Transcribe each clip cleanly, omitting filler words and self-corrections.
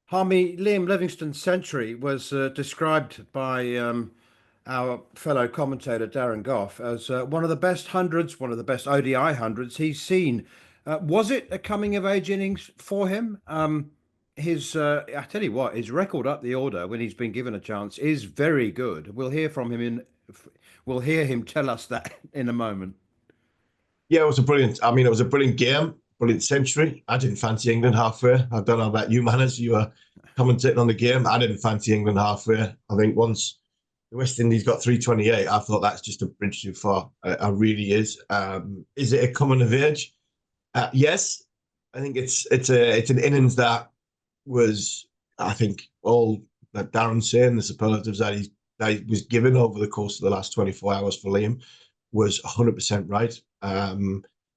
Harmy, Liam Livingstone's century was described by our fellow commentator Darren Goff as one of the best hundreds, one of the best ODI hundreds he's seen. Was it a coming of age innings for him? I tell you what, his record up the order when he's been given a chance is very good. We'll hear him tell us that in a moment. Yeah, it was a brilliant. I mean, it was a brilliant game, brilliant century. I didn't fancy England halfway. I don't know about you, man, as you were commentating on the game. I didn't fancy England halfway. I think once the West Indies got 328, I thought that's just a bridge too far. It really is. Is it a coming of age? Yes, I think it's an innings that was, I think, all that Darren's saying, the superlatives that he was given over the course of the last 24 hours for Liam was 100% right.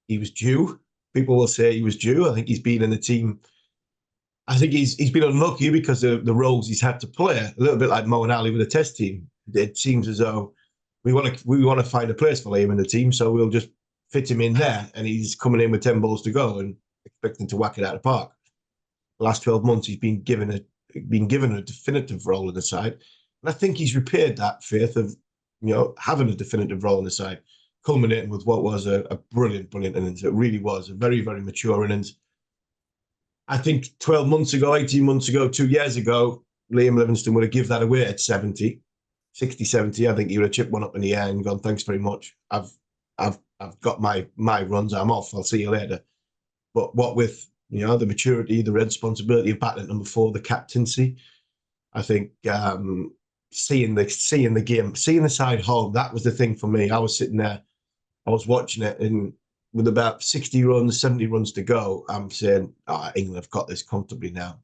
He was due. People will say he was due. I think he's been in the team. I think he's been unlucky because of the roles he's had to play. A little bit like Mo and Ali with the Test team. It seems as though we want to find a place for Liam in the team, so we'll just fit him in there. And he's coming in with 10 balls to go and expecting to whack it out of the park. The last 12 months, he's been given a definitive role in the side, and I think he's repaired that faith of having a definitive role in the side, culminating with what was a brilliant innings. It really was a very, very mature innings. I think 12 months ago, 18 months ago, 2 years ago, Liam Livingstone would have given that away at 70, 60, 70. I think he would have chipped one up in the air and gone, thanks very much. I've got my runs. I'm off. I'll see you later. But what with the maturity, the responsibility of batting at number 4, the captaincy, I think seeing the game, seeing the side home, that was the thing for me. I was sitting there, I was watching it, and with about 60 runs, 70 runs to go, I'm saying, England have got this comfortably now.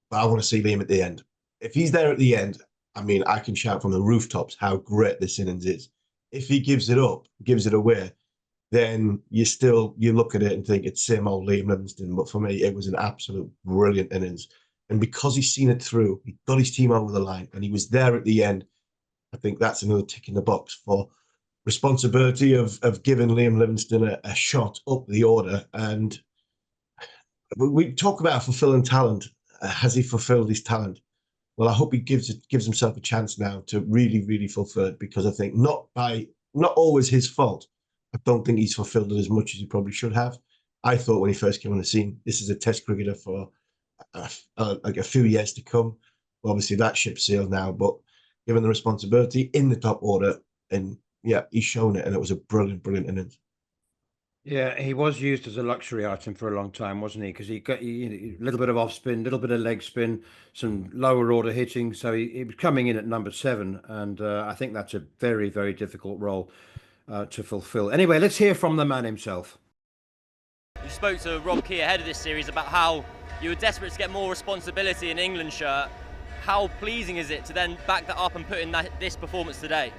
But I want to see Liam at the end. If he's there at the end, I mean, I can shout from the rooftops how great this innings is. If he gives it up, gives it away, then you look at it and think it's same old Liam Livingstone. But for me, it was an absolute brilliant innings. And because he's seen it through, he got his team over the line, and he was there at the end. I think that's another tick in the box for responsibility of giving Liam Livingstone a shot up the order. And we talk about fulfilling talent. Has he fulfilled his talent? Well, I hope he gives himself a chance now to really, really fulfill it, because I think not always his fault. I don't think he's fulfilled it as much as he probably should have. I thought when he first came on the scene, this is a Test cricketer for like a few years to come. Well, obviously that ship sailed now, but given the responsibility in the top order, and yeah, he's shown it, and it was a brilliant innings. Yeah, he was used as a luxury item for a long time, wasn't he? Because he got a little bit of off spin, a little bit of leg spin, some lower order hitting. So he was coming in at number 7, and I think that's a very, very difficult role to fulfill. Anyway, let's hear from the man himself. You spoke to Rob Key ahead of this series about how you were desperate to get more responsibility in England shirt. How pleasing is it to then back that up and put in this performance today?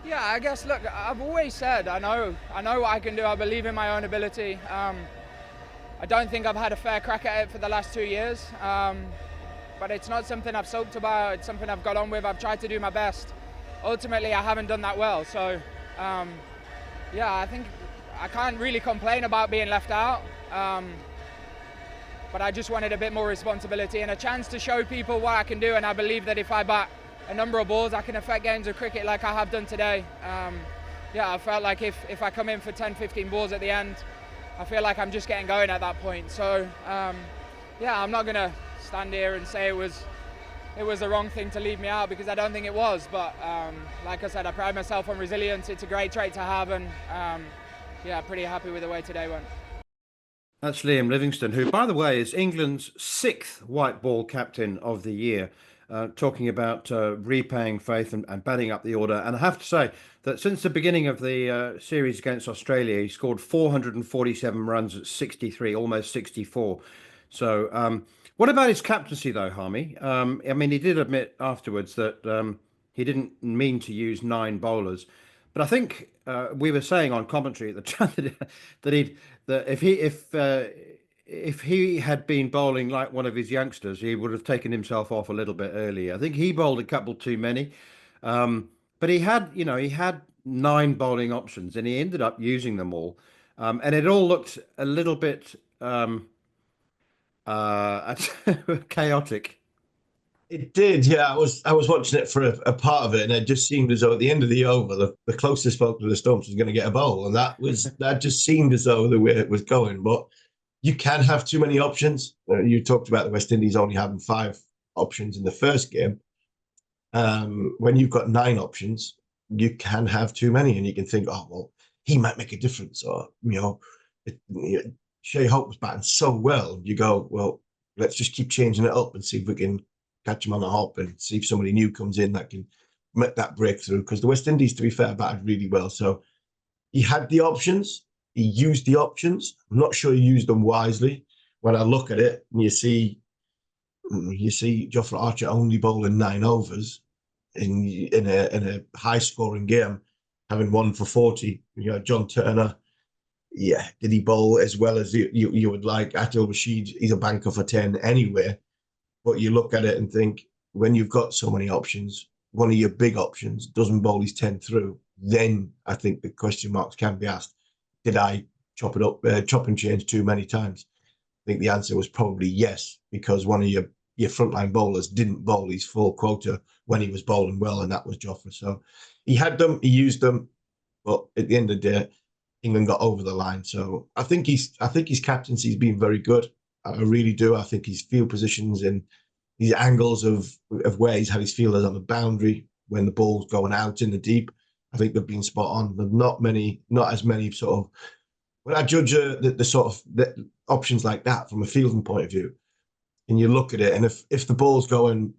Yeah, I guess, look, I've always said I know what I can do. I believe in my own ability. I don't think I've had a fair crack at it for the last 2 years, but it's not something I've sulked about. It's something I've got on with. I've tried to do my best. Ultimately, I haven't done that well. So, yeah, I think I can't really complain about being left out. But I just wanted a bit more responsibility and a chance to show people what I can do. And I believe that if I bat a number of balls, I can affect games of cricket like I have done today. Yeah, I felt like if I come in for 10, 15 balls at the end, I feel like I'm just getting going at that point. So, yeah, I'm not going to stand here and say it was the wrong thing to leave me out, because I don't think it was. But like I said, I pride myself on resilience. It's a great trait to have, and yeah, pretty happy with the way today went. That's Liam Livingstone, who, by the way, is England's 6th white ball captain of the year. Talking about repaying faith and batting up the order. And I have to say that since the beginning of the series against Australia, he scored 447 runs at 63, almost 64. So what about his captaincy, though, Harmy? I mean, he did admit afterwards that he didn't mean to use 9 bowlers. But I think we were saying on commentary at the time that if he had been bowling like one of his youngsters, he would have taken himself off a little bit earlier. I think he bowled a couple too many, but he had 9 bowling options, and he ended up using them all, and it all looked a little bit Chaotic. It did, yeah. I was watching it for a part of it, and it just seemed as though at the end of the over, the closest folk to the stumps was going to get a bowl, and that just seemed as though the way it was going. But you can have too many options. You talked about the West Indies only having 5 options in the first game. When you've got 9 options, you can have too many, and you can think, oh well, he might make a difference, or Shea Hope was batting so well. You go, well, let's just keep changing it up and see if we can catch him on a hop and see if somebody new comes in that can make that breakthrough. Because the West Indies, to be fair, batted really well. So he had the options. He used the options. I'm not sure he used them wisely. When I look at it, and you see Jofra Archer only bowling 9 overs in a high scoring game, having 1 for 40. John Turner, yeah, did he bowl as well as you would like? Adil Rashid, he's a banker for 10 anyway. But you look at it and think, when you've got so many options, one of your big options doesn't bowl his 10 through, then I think the question marks can be asked. Did I chop and change too many times? I think the answer was probably yes, because one of your frontline bowlers didn't bowl his full quota when he was bowling well, and that was Jofra. So he had them, he used them, but at the end of the day, England got over the line. So I think his captaincy's been very good. I really do. I think his field positions and his angles of where he's had his fielders on the boundary when the ball's going out in the deep, I think they've been spot on. There's not as many sort of, when I judge the sort of the options like that from a fielding point of view, and you look at it, and if the ball's going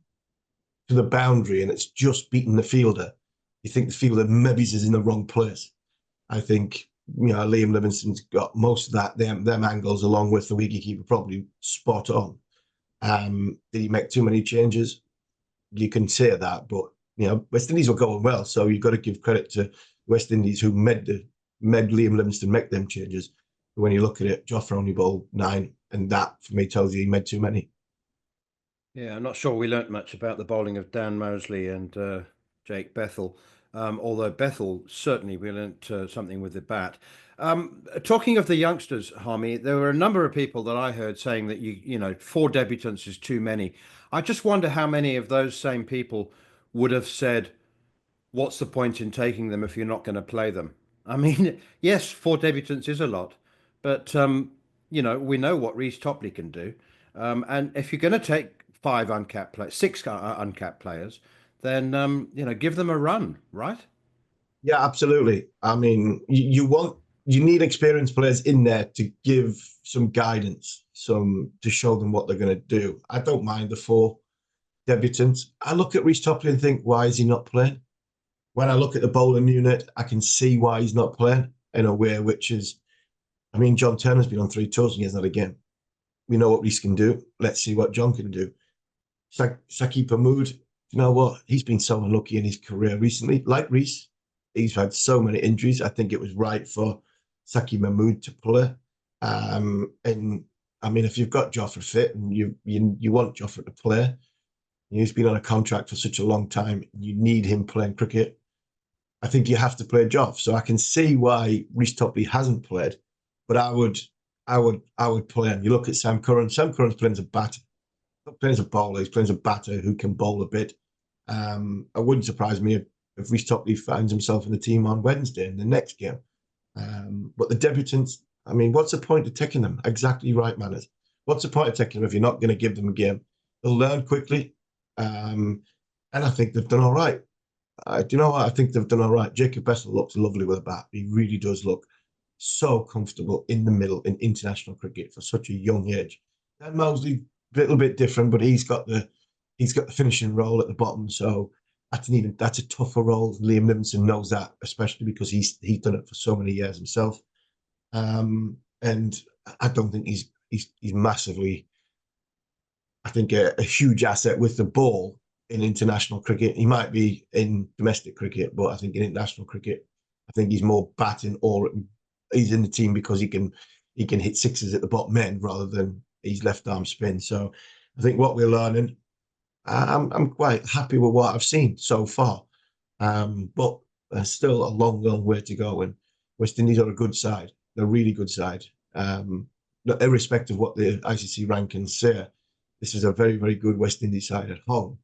to the boundary and it's just beating the fielder, you think the fielder maybe is in the wrong place. I think Liam Livingstone's got most of that them angles along with the wicketkeeper probably spot on. Did he make too many changes? You can say that, but West Indies were going well, so you've got to give credit to West Indies who made Liam Livingstone make them changes. But when you look at it, Jofra only bowled 9, and that for me tells you he made too many. Yeah, I'm not sure we learnt much about the bowling of Dan Mosley and Jake Bethel, although Bethel certainly we learnt something with the bat. Talking of the youngsters, Harmy, there were a number of people that I heard saying that 4 debutants is too many. I just wonder how many of those same people would have said, "What's the point in taking them if you're not going to play them?" I mean, yes, 4 debutants is a lot, but we know what Reece Topley can do. And if you're going to take 5 uncapped players, 6 uncapped players, then give them a run, right? Yeah, absolutely. I mean, you need experienced players in there to give some guidance, to show them what they're going to do. I don't mind the 4 debutants. I look at Reece Topley and think, why is he not playing? When I look at the bowling unit, I can see why he's not playing in a way which is, I mean, John Turner's been on 3 tours and he hasn't had a game. We know what Reece can do. Let's see what John can do. Saqib Mahmood, you know what? He's been so unlucky in his career recently. Like Reece, he's had so many injuries. I think it was right for Saqib Mahmood to play. And I mean, if you've got Jofra fit and you want Jofra to play, he's been on a contract for such a long time. You need him playing cricket. I think you have to play Joff. So I can see why Reece Topley hasn't played, but I would play him. You look at Sam Curran. Sam Curran's playing as a batter. Not playing as a bowler. He's playing as a batter who can bowl a bit. It wouldn't surprise me if Reece Topley finds himself in the team on Wednesday in the next game. But the debutants, I mean, what's the point of taking them? Exactly right, Manners. What's the point of taking them if you're not going to give them a game? They'll learn quickly. And I think they've done all right. Do you know what? I think they've done all right. Jacob Bessel looks lovely with a bat. He really does look so comfortable in the middle in international cricket for such a young age. Dan Mosley, a little bit different, but he's got the finishing role at the bottom. So that's a tougher role. Liam Livingstone knows that, especially because he's done it for so many years himself. And I don't think he's massively, I think, a huge asset with the ball in international cricket. He might be in domestic cricket, but I think in international cricket, I think he's more batting, or he's in the team because he can hit sixes at the bottom end rather than his left arm spin. So I think what we're learning, I'm quite happy with what I've seen so far. But there's still a long way to go. And West Indies are a good side. They're a really good side. irrespective of what the ICC rankings say, this is a very, very good West Indies side at home.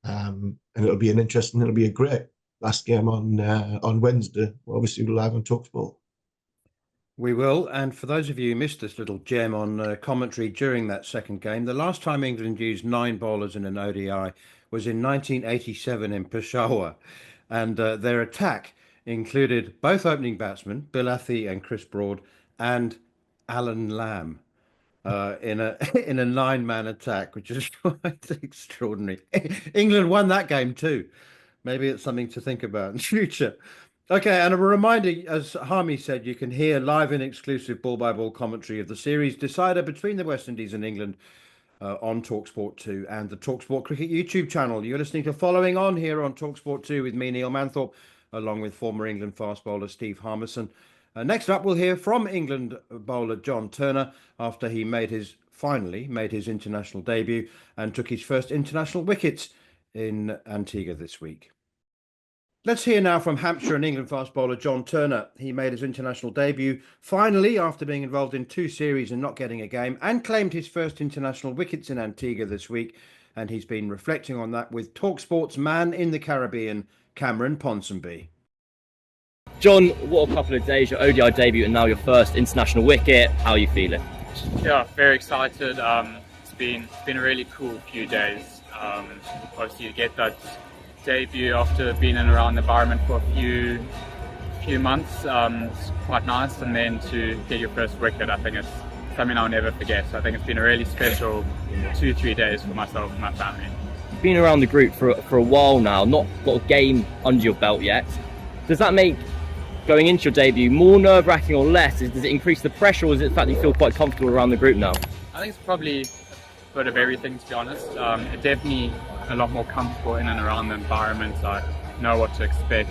And it'll be a great last game on Wednesday. Obviously, we'll live on talkSPORT. We will. And for those of you who missed this little gem on commentary during that second game, the last time England used 9 bowlers in an ODI was in 1987 in Peshawar. And their attack included both opening batsmen, Bill Athey and Chris Broad, and Alan Lamb in a 9-man attack, which is quite extraordinary. England won that game too. Maybe it's something to think about in the future. Okay, and a reminder, as Harmy said, you can hear live and exclusive ball-by-ball commentary of the series decider between the West Indies and England on talkSPORT 2 and the talkSPORT Cricket YouTube channel. You're listening to Following On here on talkSPORT 2 with me, Neil Manthorp, along with former England fast bowler Steve Harmison. Next up, we'll hear from England bowler John Turner after he finally made his international debut and took his first international wickets in Antigua this week. Let's hear now from Hampshire and England fast bowler John Turner. He made his international debut finally after being involved in 2 series and not getting a game, and claimed his first international wickets in Antigua this week. And he's been reflecting on that with talkSPORT's man in the Caribbean, Cameron Ponsonby. John, what a couple of days, your ODI debut and now your first international wicket. How are you feeling? Yeah, very excited. It's been a really cool few days. Obviously, you get that debut after being in and around the environment for a few months. It's quite nice, and then to get your first wicket, I think it's something I'll never forget. I think it's been a really special 2-3 days for myself and my family. You've been around the group for a while now, not got a game under your belt yet. Does that make going into your debut more nerve-wracking or less? Does it increase the pressure, or is it the fact that you feel quite comfortable around the group now? I think it's probably a bit of everything, to be honest. It definitely a lot more comfortable in and around the environment. I know what to expect.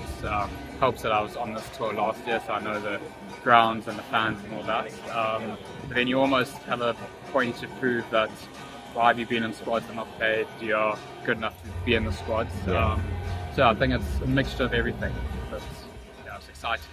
Helps that I was on this tour last year, so I know the grounds and the fans and all that. But then you almost have a point to prove that why have you been in squads and not played? You are good enough to be in the squads. Yeah. So I think it's a mixture of everything. But yeah, it's exciting.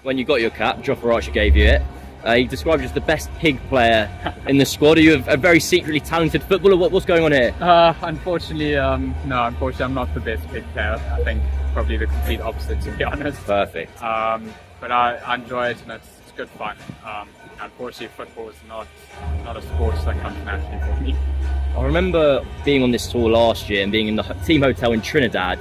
When you got your cap, Jofra Archer gave you it. You described you as the best pig player in the squad. Are you a very secretly talented footballer? What's going on here? Unfortunately, no. Unfortunately, I'm not the best pig player. I think probably the complete opposite, to be honest. Perfect. But I enjoy it, and it's good fun. Unfortunately, football is not a sport that comes naturally for me. I remember being on this tour last year and being in the team hotel in Trinidad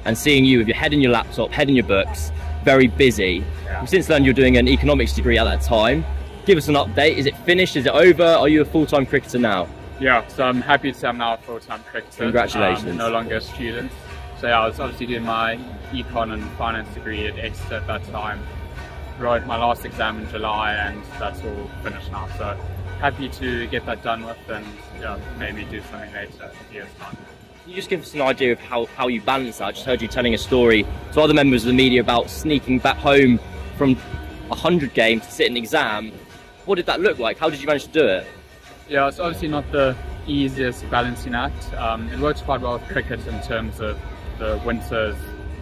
and seeing you with your head in your laptop, head in your books, very busy. Yeah. You've since learned you're doing an economics degree at that time. Give us an update. Is it finished? Is it over? Are you a full-time cricketer now? Yeah, so I'm happy to say I'm now a full-time cricketer. Congratulations. No longer a student. So yeah, I was obviously doing my econ and finance degree at Exeter at that time. Wrote my last exam in July, and that's all finished now. So happy to get that done with, and maybe do something later in a year's time. Can you just give us an idea of how you balance that? I just heard you telling a story to other members of the media about sneaking back home from 100 games to sit an exam. What did that look like? How did you manage to do it? Yeah, it's obviously not the easiest balancing act. It works quite well with cricket in terms of the winters,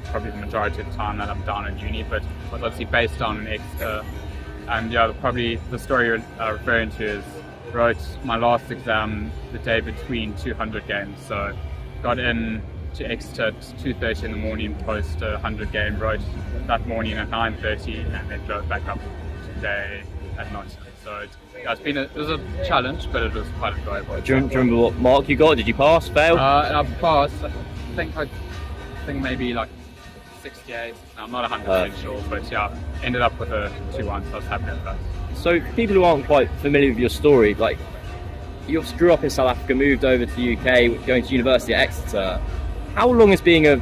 probably the majority of the time that I'm down at uni, but was obviously based down in Exeter. And yeah, probably the story you're referring to is wrote my last exam the day between 200 games. So got in to Exeter at 2:30 in the morning, post a 100 game, wrote that morning at 9:30, and then drove back up today at night. So it was a challenge, but it was quite enjoyable. Do you remember what mark you got? Did you pass, fail? I passed. I think maybe like 68. I'm not 100% sure, but yeah, ended up with a 2-1, so I was happy with that. So for people who aren't quite familiar with your story, like you grew up in South Africa, moved over to the UK, going to university at Exeter. How long has being a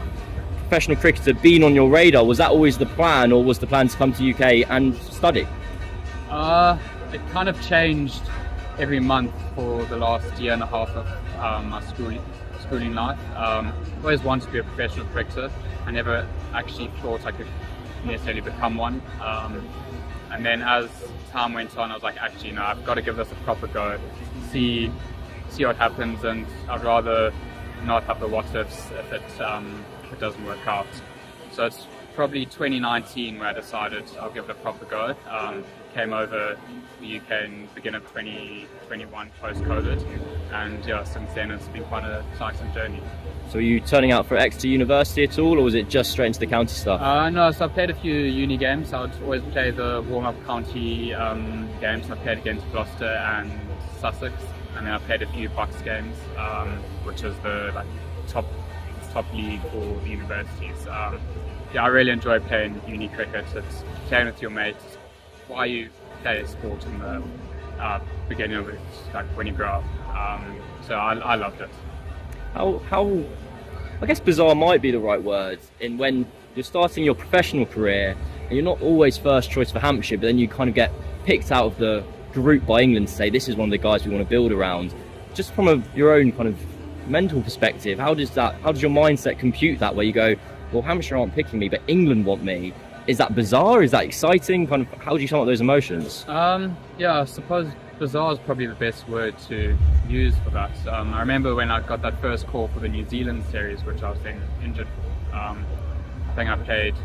professional cricketer been on your radar? Was that always the plan, or was the plan to come to the UK and study? It kind of changed every month for the last year and a half of my schooling life. Always wanted to be a professional cricketer. I never actually thought I could necessarily become one. And then as time went on, I was like, actually, no, I've got to give this a proper go, see what happens, and I'd rather not have the what ifs if it doesn't work out. So it's probably 2019 where I decided I'll give it a proper go. came over the UK in the beginning of 2021 post-COVID, and yeah, since then it's been quite an exciting journey. So, are you turning out for Exeter University at all, or was it just straight into the county stuff? No, so I played a few uni games. I would always play the warm-up county games. I played against Gloucester and Sussex, and then I played a few Bucks games, which is the top league for the universities. Yeah, I really enjoy playing uni cricket. It's playing with your mates. Why you play a sport in the beginning of it, like when you grow up. So I loved it. How I guess bizarre might be the right word in when you're starting your professional career and you're not always first choice for Hampshire, but then you kind of get picked out of the group by England to say this is one of the guys we want to build around. Just from your own kind of mental perspective, how does your mindset compute that, where you go, well, Hampshire aren't picking me, but England want me? Is that bizarre? Is that exciting? Kind of, how do you sum up those emotions? Yeah, I suppose bizarre is probably the best word to use for that. I remember when I got that first call for the New Zealand series, which I was then injured. I think I played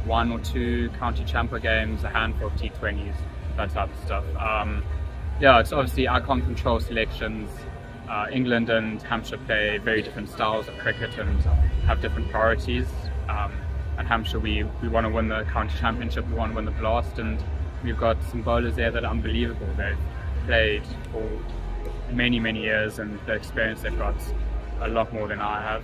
1 or 2 county champion games, a handful of T20s, that type of stuff. Yeah, it's obviously I can't control selections. England and Hampshire play very different styles of cricket and have different priorities. And Hampshire, we want to win the county championship, we want to win the Blast, and we've got some bowlers there that are unbelievable. They've played for many, many years, and the experience they've got a lot more than I have.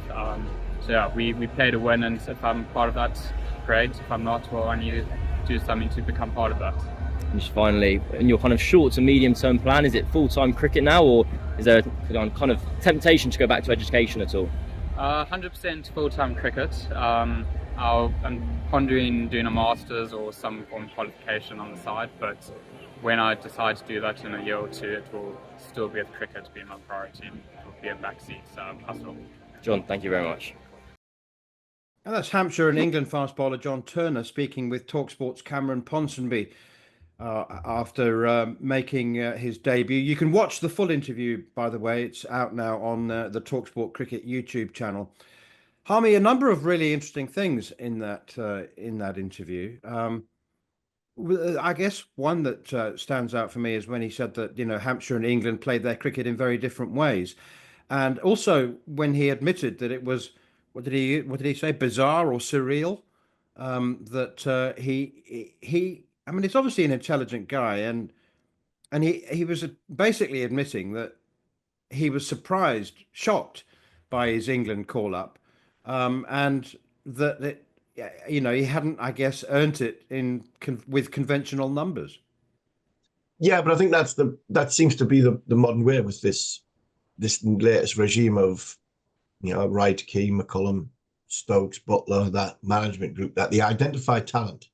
So yeah, we play to win, and if I'm part of that, great. If I'm not, well, I need to do something to become part of that. And just finally, in your kind of short to medium term plan, is it full-time cricket now, or is there a kind of temptation to go back to education at all? 100% full-time cricket. I'm pondering doing a master's or some form of qualification on the side, but when I decide to do that in a year or two, it will still be with cricket being my priority. It will be a backseat hustle. John, thank you very much. And that's Hampshire and England fast bowler John Turner speaking with talkSPORT's Cameron Ponsonby after making his debut. You can watch the full interview, by the way. It's out now on the talkSPORT Cricket YouTube channel. Harmy, a number of really interesting things in that interview. I guess one that stands out for me is when he said that Hampshire and England played their cricket in very different ways, and also when he admitted that it was what did he say, bizarre or surreal, that he I mean, he's obviously an intelligent guy, and he was basically admitting that he was surprised, shocked by his England call up. And that he hadn't, I guess, earned it with conventional numbers. Yeah, but I think that seems to be the modern way with this latest regime of Wright, Key, McCullum, Stokes, Butler, that management group, that they identify talent.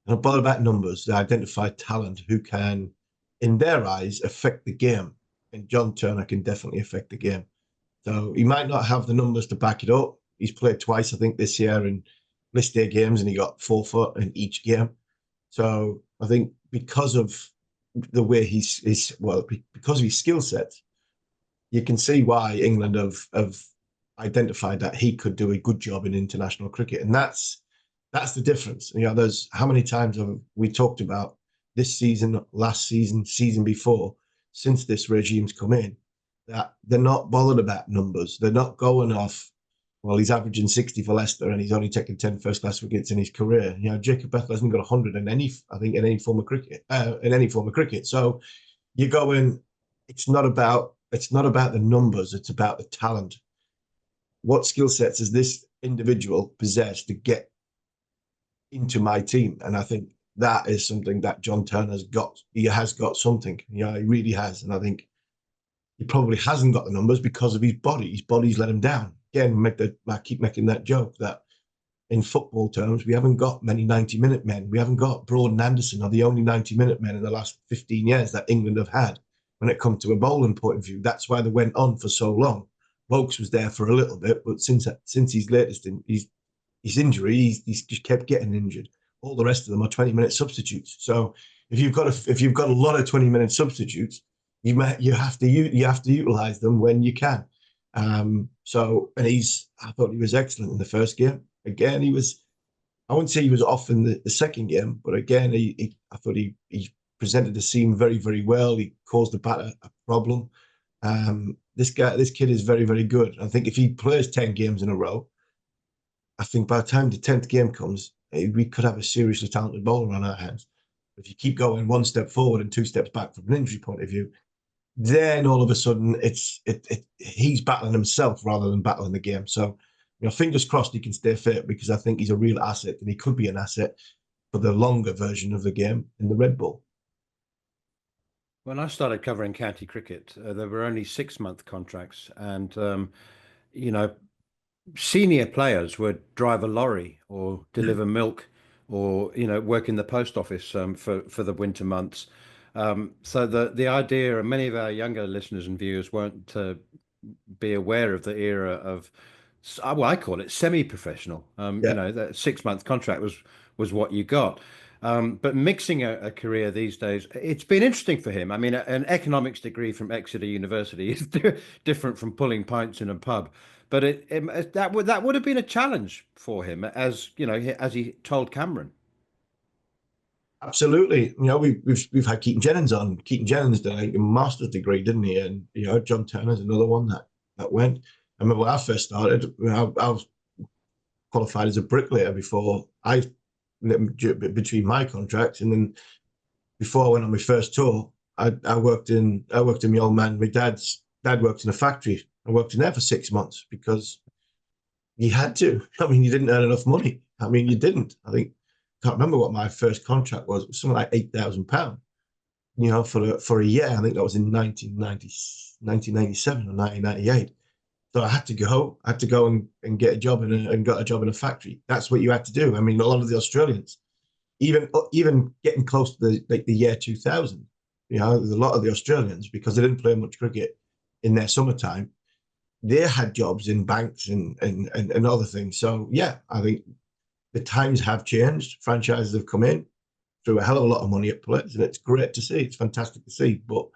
And not bother about numbers. They identify talent who can, in their eyes, affect the game. And John Turner can definitely affect the game. So he might not have the numbers to back it up. He's played twice, I think, this year in list day games, and he got 4 foot in each game. So I think because of the way because of his skill set, you can see why England have identified that he could do a good job in international cricket, and that's the difference. There's how many times have we talked about this season, last season, season before, since this regime's come in, that they're not bothered about numbers. They're not going off, well, he's averaging 60 for Leicester and he's only taken 10 first-class wickets in his career. Jacob Bethel hasn't got 100 in any form of cricket. So you go in, it's not about the numbers, it's about the talent. What skill sets does this individual possess to get into my team? And I think that is something that John Turner's got. He has got something. He really has. And I think he probably hasn't got the numbers because of his body. His body's let him down. Again, I keep making that joke that in football terms, we haven't got many 90-minute men. We haven't got Broad and Anderson are the only 90-minute men in the last 15 years that England have had when it comes to a bowling point of view. That's why they went on for so long. Wokes was there for a little bit, but since his latest his injury, he's just kept getting injured. All the rest of them are 20-minute substitutes. So if you've got a lot of 20-minute substitutes, you have to utilize them when you can. I thought he was excellent in the first game. Again, I wouldn't say he was off in the second game, but again, I thought he presented the scene very, very well. He caused the batter a problem. This kid is very, very good. I think if he plays 10 games in a row, I think by the time the 10th game comes, we could have a seriously talented bowler on our hands. If you keep going one step forward and two steps back from an injury point of view, then all of a sudden he's battling himself rather than battling the game. So, fingers crossed he can stay fit, because I think he's a real asset, and he could be an asset for the longer version of the game in the Red Bull. When I started covering county cricket, there were only 6-month contracts, and senior players would drive a lorry or deliver milk, or work in the post office for the winter months. So the idea, and many of our younger listeners and viewers won't be aware of the era of, well, I call it semi-professional. That 6-month contract was what you got. But mixing a career these days, it's been interesting for him. I mean, an economics degree from Exeter University is different from pulling pints in a pub. But that would have been a challenge for him, as he told Cameron. Absolutely. We've had Keaton Jennings on. Keaton Jennings did a master's degree, didn't he? And John Turner's another one that went. I remember when I first started, I was qualified as a bricklayer between my contracts, and then before I went on my first tour, I worked in my old man. My dad's dad worked in a factory. I worked in there for 6 months because you had to. I mean, you didn't earn enough money. I mean, you didn't. Can't remember what my first contract was. It was something like £8,000, for a year. I think that was in 1997 or 1998. So I had to go and get a job and got a job in a factory. That's what you had to do. I mean, a lot of the Australians, even getting close to the year 2000, a lot of the Australians, because they didn't play much cricket in their summertime, they had jobs in banks and other things. So yeah, I think the times have changed. Franchises have come in, threw a hell of a lot of money at players, and it's great to see. It's fantastic to see. But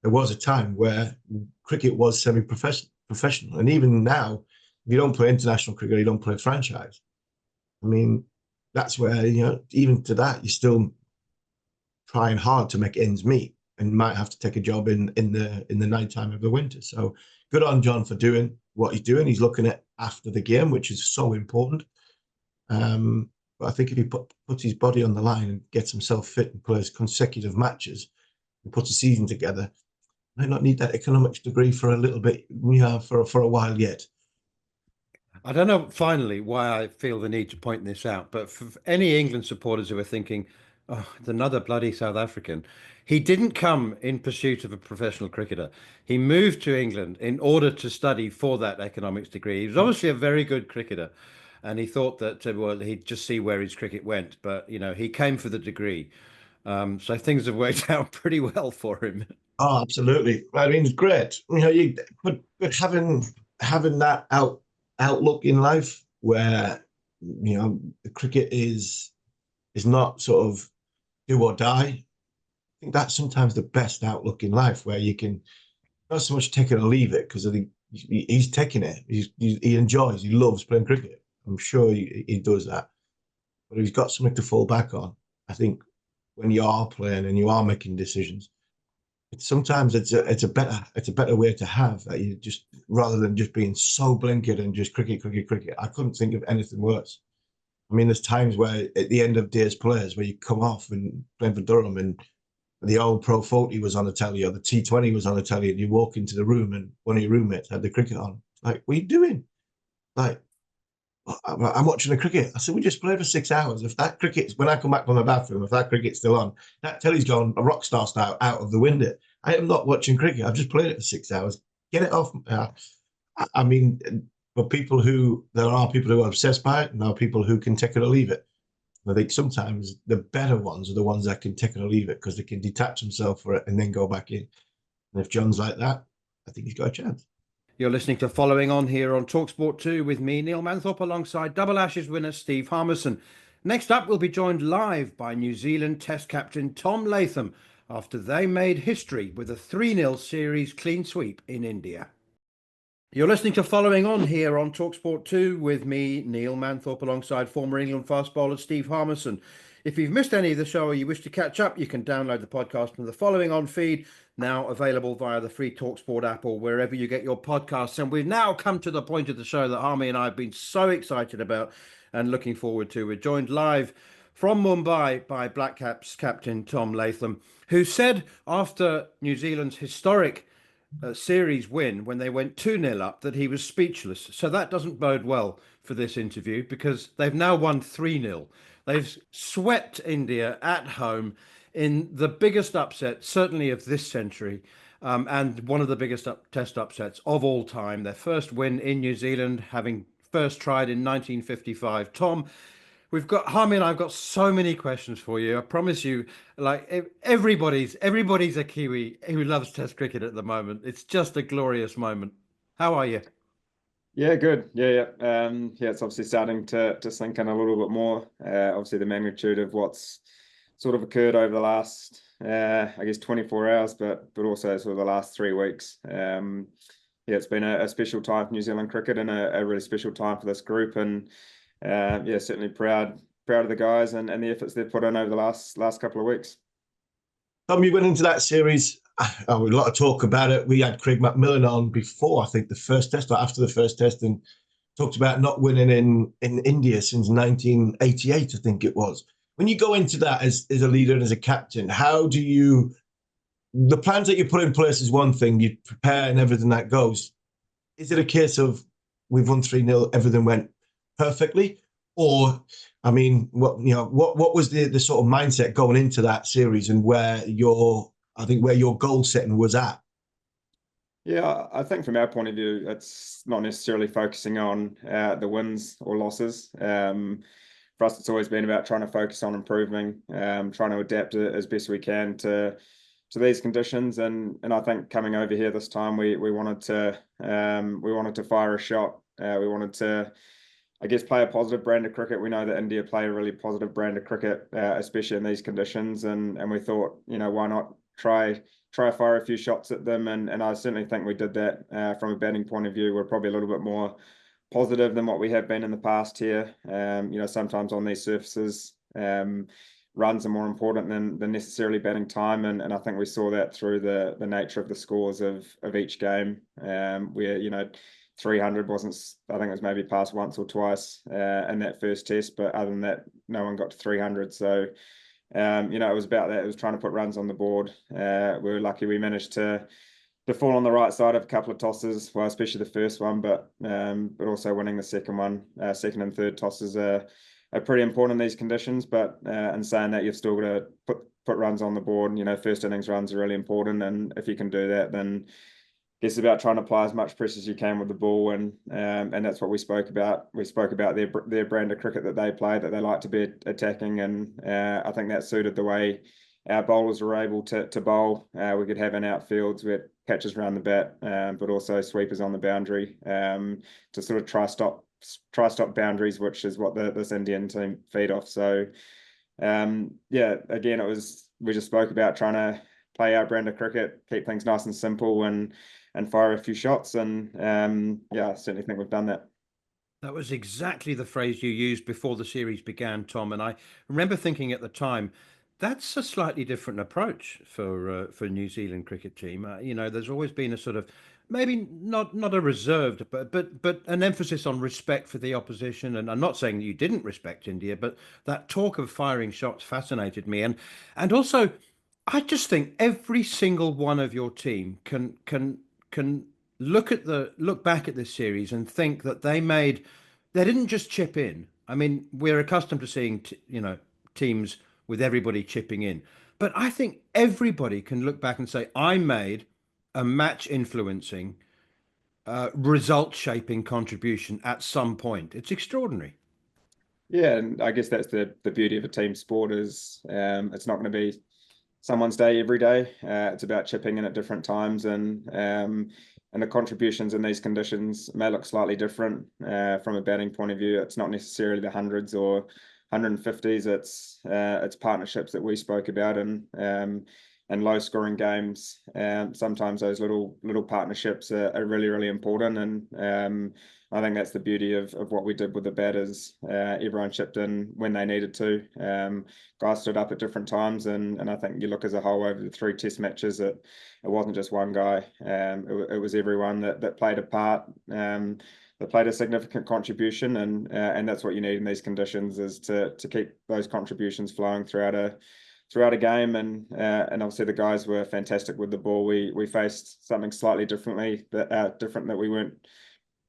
there was a time where cricket was semi-professional, and even now, if you don't play international cricket, you don't play franchise. I mean, that's where even to that, you're still trying hard to make ends meet, and might have to take a job in the night time of the winter. So good on John for doing what he's doing. He's looking at after the game, which is so important. But I think if he puts his body on the line and gets himself fit and plays consecutive matches and puts a season together, might not need that economics degree for a little bit, for a while yet. I don't know, finally, why I feel the need to point this out, but for any England supporters who are thinking, oh, it's another bloody South African, he didn't come in pursuit of a professional cricketer. He moved to England in order to study for that economics degree. He was obviously a very good cricketer, and he thought that, he'd just see where his cricket went. But, he came for the degree. So things have worked out pretty well for him. Oh, absolutely. I mean, it's great. But having that outlook in life where, the cricket is not sort of do or die. I think that's sometimes the best outlook in life, where you can not so much take it or leave it, because I think he's taking it. He enjoys, he loves playing cricket. I'm sure he does that. But he's got something to fall back on. I think when you are playing and you are making decisions, sometimes it's a better way to have that. You just, rather than just being so blinkered and just cricket. I couldn't think of anything worse. I mean, there's times where at the end of days players where you come off and playing for Durham and the old Pro 40 was on the telly or the T20 was on the telly, and you walk into the room and one of your roommates had the cricket on. Like, what are you doing? Like, I'm watching the cricket. I said, we just played for 6 hours. If that cricket's, when I come back from the bathroom, if that cricket's still on, that telly's gone a rock star style out of the window. I am not watching cricket. I've just played it for 6 hours. Get it off. I mean, for there are people who are obsessed by it, and there are people who can take it or leave it. I think sometimes the better ones are the ones that can take it or leave it, because they can detach themselves for it and then go back in. And if John's like that, I think he's got a chance. You're listening to Following On here on talkSPORT 2 with me, Neil Manthorp, alongside Double Ashes winner Steve Harmison. Next up, we'll be joined live by New Zealand Test captain Tom Latham after they made history with a 3-0 series clean sweep in India. You're listening to Following On here on talkSPORT 2 with me, Neil Manthorp, alongside former England fast bowler Steve Harmison. If you've missed any of the show or you wish to catch up, you can download the podcast from the following on feed, now available via the free talkSPORT app or wherever you get your podcasts. And we've now come to the point of the show that Harmy and I have been so excited about and looking forward to. We're joined live from Mumbai by Black Caps captain Tom Latham, who said after New Zealand's historic series win, when they went 2-0 up, that he was speechless. So that doesn't bode well for this interview, because they've now won 3-0. They've swept India at home in the biggest upset, certainly of this century, and one of the biggest test upsets of all time. Their first win in New Zealand, having first tried in 1955. Tom, we've got Harmy and I've got so many questions for you. I promise you, like everybody's a Kiwi who loves Test cricket at the moment. It's just a glorious moment. How are you? Yeah, good. Yeah. It's obviously starting to sink in a little bit more. Obviously, the magnitude of what's sort of occurred over the last, I guess, 24 hours, but also sort of the last 3 weeks. It's been a special time for New Zealand cricket and a really special time for this group. And certainly proud of the guys and the efforts they've put in over the last couple of weeks. Tom, you went into that series. A lot of talk about it. We had Craig McMillan on before, I think, the first test or after the first test, and talked about not winning in India since 1988, I think it was. When you go into that as a leader and as a captain, how do you, the plans that you put in place is one thing, you prepare and everything that goes. Is it a case of we've won 3-0, everything went perfectly? Or, I mean, what was the sort of mindset going into that series, and where your goal setting was at? Yeah, I think from our point of view, it's not necessarily focusing on the wins or losses. For us, it's always been about trying to focus on improving, trying to adapt as best we can to these conditions. And I think coming over here this time, we wanted to fire a shot. We wanted to, I guess, play a positive brand of cricket. We know that India play a really positive brand of cricket, especially in these conditions. And we thought, why not try fire a few shots at them. And I certainly think we did that. From a batting point of view, we're probably a little bit more positive than what we have been in the past here. Sometimes on these surfaces, runs are more important than necessarily batting time. And I think we saw that through the nature of the scores of each game, where, 300 wasn't, I think it was maybe passed once or twice in that first test, but other than that, no one got to 300. So, it was about that. It was trying to put runs on the board. We were lucky we managed to fall on the right side of a couple of tosses, well, especially the first one, but also winning the second one. Second and third tosses are pretty important in these conditions, but in saying that, you've still got to put runs on the board. First innings runs are really important, and if you can do that, then it's about trying to apply as much pressure as you can with the ball, and that's what we spoke about. We spoke about their brand of cricket that they play, that they like to be attacking, and I think that suited the way our bowlers were able to bowl. We could have in outfields, we had catches around the bat, but also sweepers on the boundary, to sort of try stop boundaries, which is what this Indian team feed off. So again, we just spoke about trying to play our brand of cricket, keep things nice and simple, and fire a few shots. And I certainly think we've done that. That was exactly the phrase you used before the series began, Tom. And I remember thinking at the time, that's a slightly different approach for New Zealand cricket team. There's always been a sort of, maybe not a reserved, but an emphasis on respect for the opposition. And I'm not saying that you didn't respect India, but that talk of firing shots fascinated me. And also, I just think every single one of your team can look back at this series and think that they didn't just chip in. I mean, we're accustomed to seeing teams with everybody chipping in, but I think everybody can look back and say, I made a match influencing, result shaping contribution at some point. It's extraordinary. Yeah, and I guess that's the beauty of a team sport, is it's not going to be someone's day every day. It's about chipping in at different times, and the contributions in these conditions may look slightly different. From a batting point of view, it's not necessarily the hundreds or 150s. It's partnerships that we spoke about, and low scoring games, sometimes those little partnerships are really, really important. And I think that's the beauty of what we did with the batters. Everyone chipped in when they needed to. Guys stood up at different times, and I think you look as a whole over the 3 Test matches, it wasn't just one guy. It was everyone that played a part. That played a significant contribution, and that's what you need in these conditions, is to keep those contributions flowing throughout a game. And obviously the guys were fantastic with the ball. We faced something slightly different that we weren't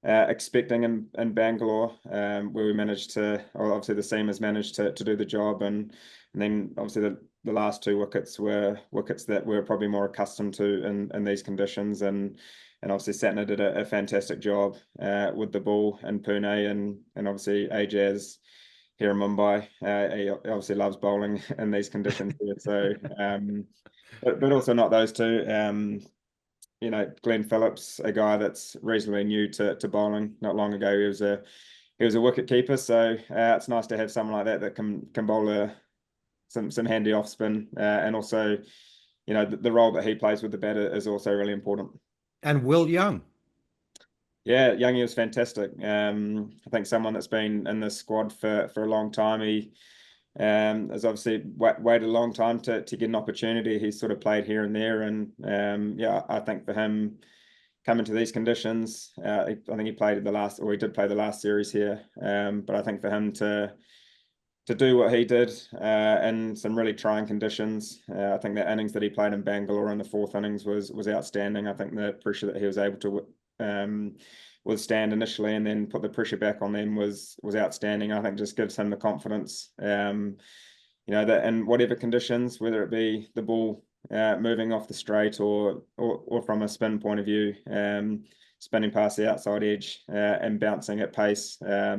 expecting in Bangalore, where we managed to, or obviously the seamers managed to do the job, and then obviously the last 2 wickets were wickets that we're probably more accustomed to in these conditions, and obviously Satner did a fantastic job with the ball in Pune, and obviously Ajaz here in Mumbai. He obviously loves bowling in these conditions here, so but also not those two. You know, Glenn Phillips, a guy that's reasonably new to bowling. Not long ago, he was a wicket keeper, so it's nice to have someone like that can bowl some handy off spin, and also, you know, the role that he plays with the batter is also really important. And Will Young. Yeah, Youngie was fantastic. I think someone that's been in this squad for a long time. He has obviously waited a long time to get an opportunity. He's sort of played here and there, and yeah, I think for him coming to these conditions, I think he played he did play the last series here. But I think for him to do what he did in some really trying conditions, I think the innings that he played in Bangalore in the 4th innings was outstanding. I think the pressure that he was able to withstand initially and then put the pressure back on them was outstanding. I think just gives him the confidence, you know, that in whatever conditions, whether it be the ball moving off the straight or from a spin point of view, spinning past the outside edge and bouncing at pace. Yeah,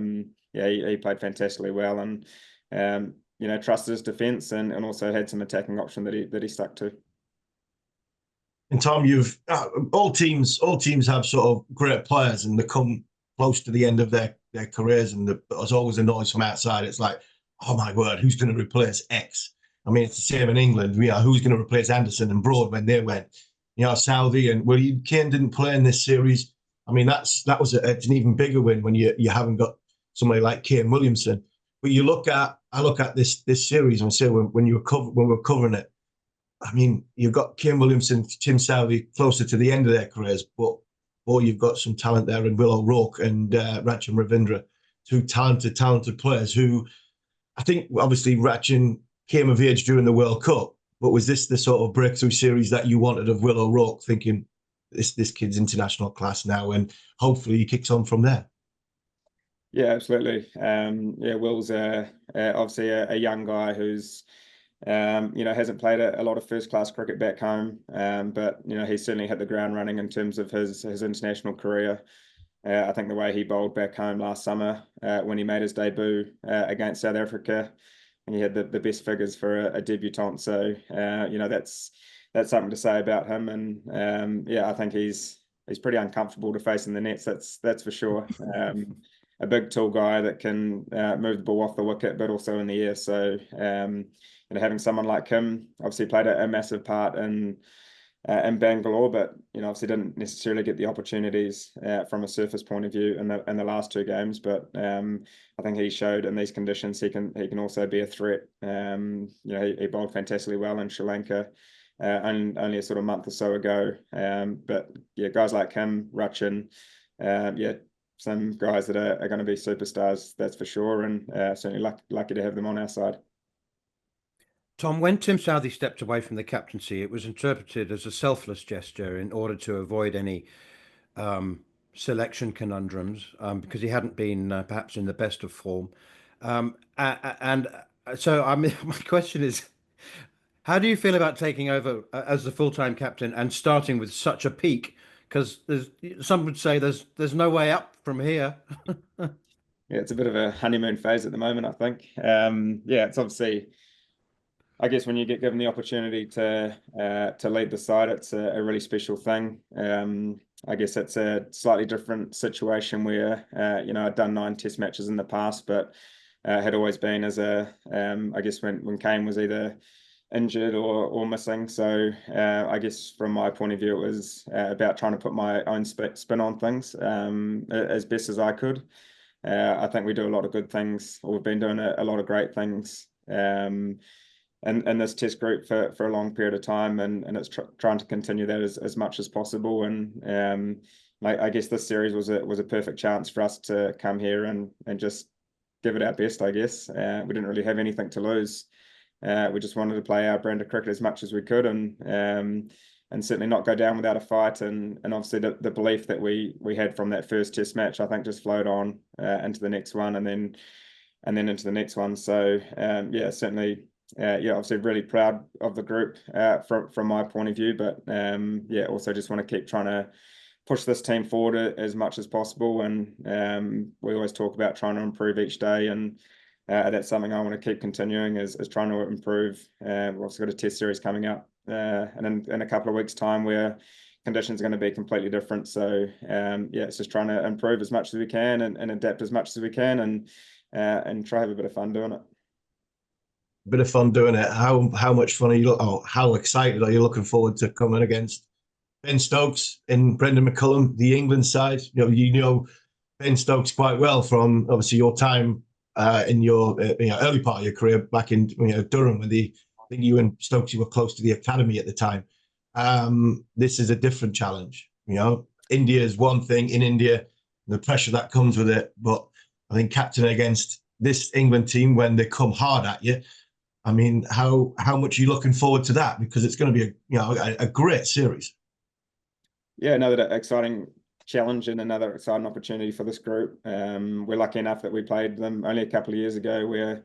he played fantastically well, and you know, trusted his defence and also had some attacking option that he stuck to. And Tom, you've all teams have sort of great players, and they come close to the end of their careers, and there's always a noise from outside. It's like, oh my word, who's going to replace X? I mean, it's the same in England. You know, who's going to replace Anderson and Broad when they went? You know, Southey and Kane didn't play in this series. I mean, it's an even bigger win when you haven't got somebody like Kane Williamson. But I look at this series and say when we're covering it, I mean, you've got Kane Williamson, Tim Southey closer to the end of their careers, but you've got some talent there in Will O'Rourke and Rachin Ravindra, 2 talented players who I think obviously Rachin came of age during the World Cup, but was this the sort of breakthrough series that you wanted of Will O'Rourke, thinking this kid's international class now, and hopefully he kicks on from there? Yeah, absolutely. Yeah, Will's obviously a young guy who's you know, hasn't played a lot of first-class cricket back home, but you know, he's certainly hit the ground running in terms of his international career. I think the way he bowled back home last summer when he made his debut against South Africa, and he had the best figures for a debutant. So you know, that's something to say about him. And yeah, I think he's pretty uncomfortable to face in the nets. That's for sure. A big, tall guy that can move the ball off the wicket, but also in the air. So you know, having someone like him obviously played a massive part in Bangalore, but you know, obviously didn't necessarily get the opportunities from a surface point of view in the last 2 games. But I think he showed in these conditions he can also be a threat. You know, he bowled fantastically well in Sri Lanka only a sort of month or so ago. But yeah, guys like him, Rachin, yeah, some guys that are going to be superstars, that's for sure, and certainly lucky to have them on our side. Tom, when Tim Southey stepped away from the captaincy, it was interpreted as a selfless gesture in order to avoid any selection conundrums, because he hadn't been perhaps in the best of form. And so, I mean, my question is, how do you feel about taking over as the full-time captain and starting with such a peak? Because some would say there's no way up from here. Yeah, it's a bit of a honeymoon phase at the moment, I think. Yeah, it's obviously, I guess when you get given the opportunity to lead the side, it's a really special thing. I guess it's a slightly different situation where you know, I'd done 9 Test matches in the past, but had always been as I guess when Kane was either injured or missing. So I guess from my point of view, it was about trying to put my own spin on things as best as I could. I think we do a lot of good things, or we've been doing a lot of great things in this test group for a long period of time, and it's trying to continue that as much as possible. And I guess this series was a perfect chance for us to come here and just give it our best, I guess. We didn't really have anything to lose. We just wanted to play our brand of cricket as much as we could, and certainly not go down without a fight. And obviously the belief that we had from that first test match, I think, just flowed on into the next one, and then into the next one. So yeah, certainly obviously really proud of the group from my point of view, but yeah, also just want to keep trying to push this team forward as much as possible. And we always talk about trying to improve each day, and that's something I want to keep continuing, is trying to improve. We've also got a test series coming up and in a couple of weeks' time, where conditions are going to be completely different. So yeah, it's just trying to improve as much as we can, and adapt as much as we can, and try to have a bit of fun doing it. A bit of fun doing it. How much fun are you? How excited are you looking forward to coming against Ben Stokes and Brendan McCullum, the England side? You know Ben Stokes quite well from obviously your time in your early part of your career back in Durham, when I think you and Stokes were close to the academy at the time. This is a different challenge. India is one thing in India, the pressure that comes with it, but I think captain against this England team when they come hard at you. I mean, how much are you looking forward to that? Because it's going to be a great series. Yeah, another exciting challenge and another exciting opportunity for this group. We're lucky enough that we played them only a couple of years ago, where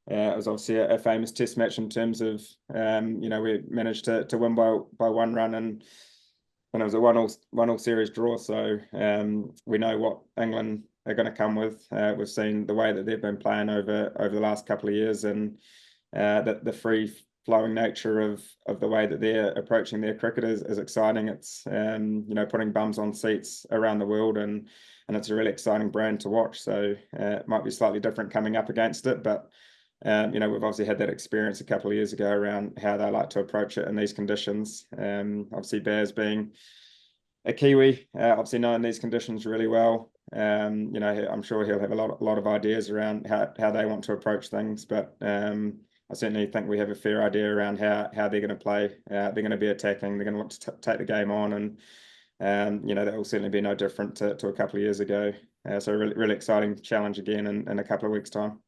it was obviously a famous test match in terms of we managed to win by one run, and it was a 1-1 series draw. So we know what England are going to come with. We've seen the way that they've been playing over the last couple of years, and the free flowing nature of the way that they're approaching their cricket is exciting. It's putting bums on seats around the world, and it's a really exciting brand to watch. So it might be slightly different coming up against it, but we've obviously had that experience a couple of years ago around how they like to approach it in these conditions. Obviously Bears being a Kiwi, obviously knowing these conditions really well. I'm sure he'll have a lot of ideas around how they want to approach things, but I certainly think we have a fair idea around how they're going to play. They're going to be attacking. They're going to want to take the game on, and that will certainly be no different to a couple of years ago. So a really exciting challenge again in a couple of weeks' time.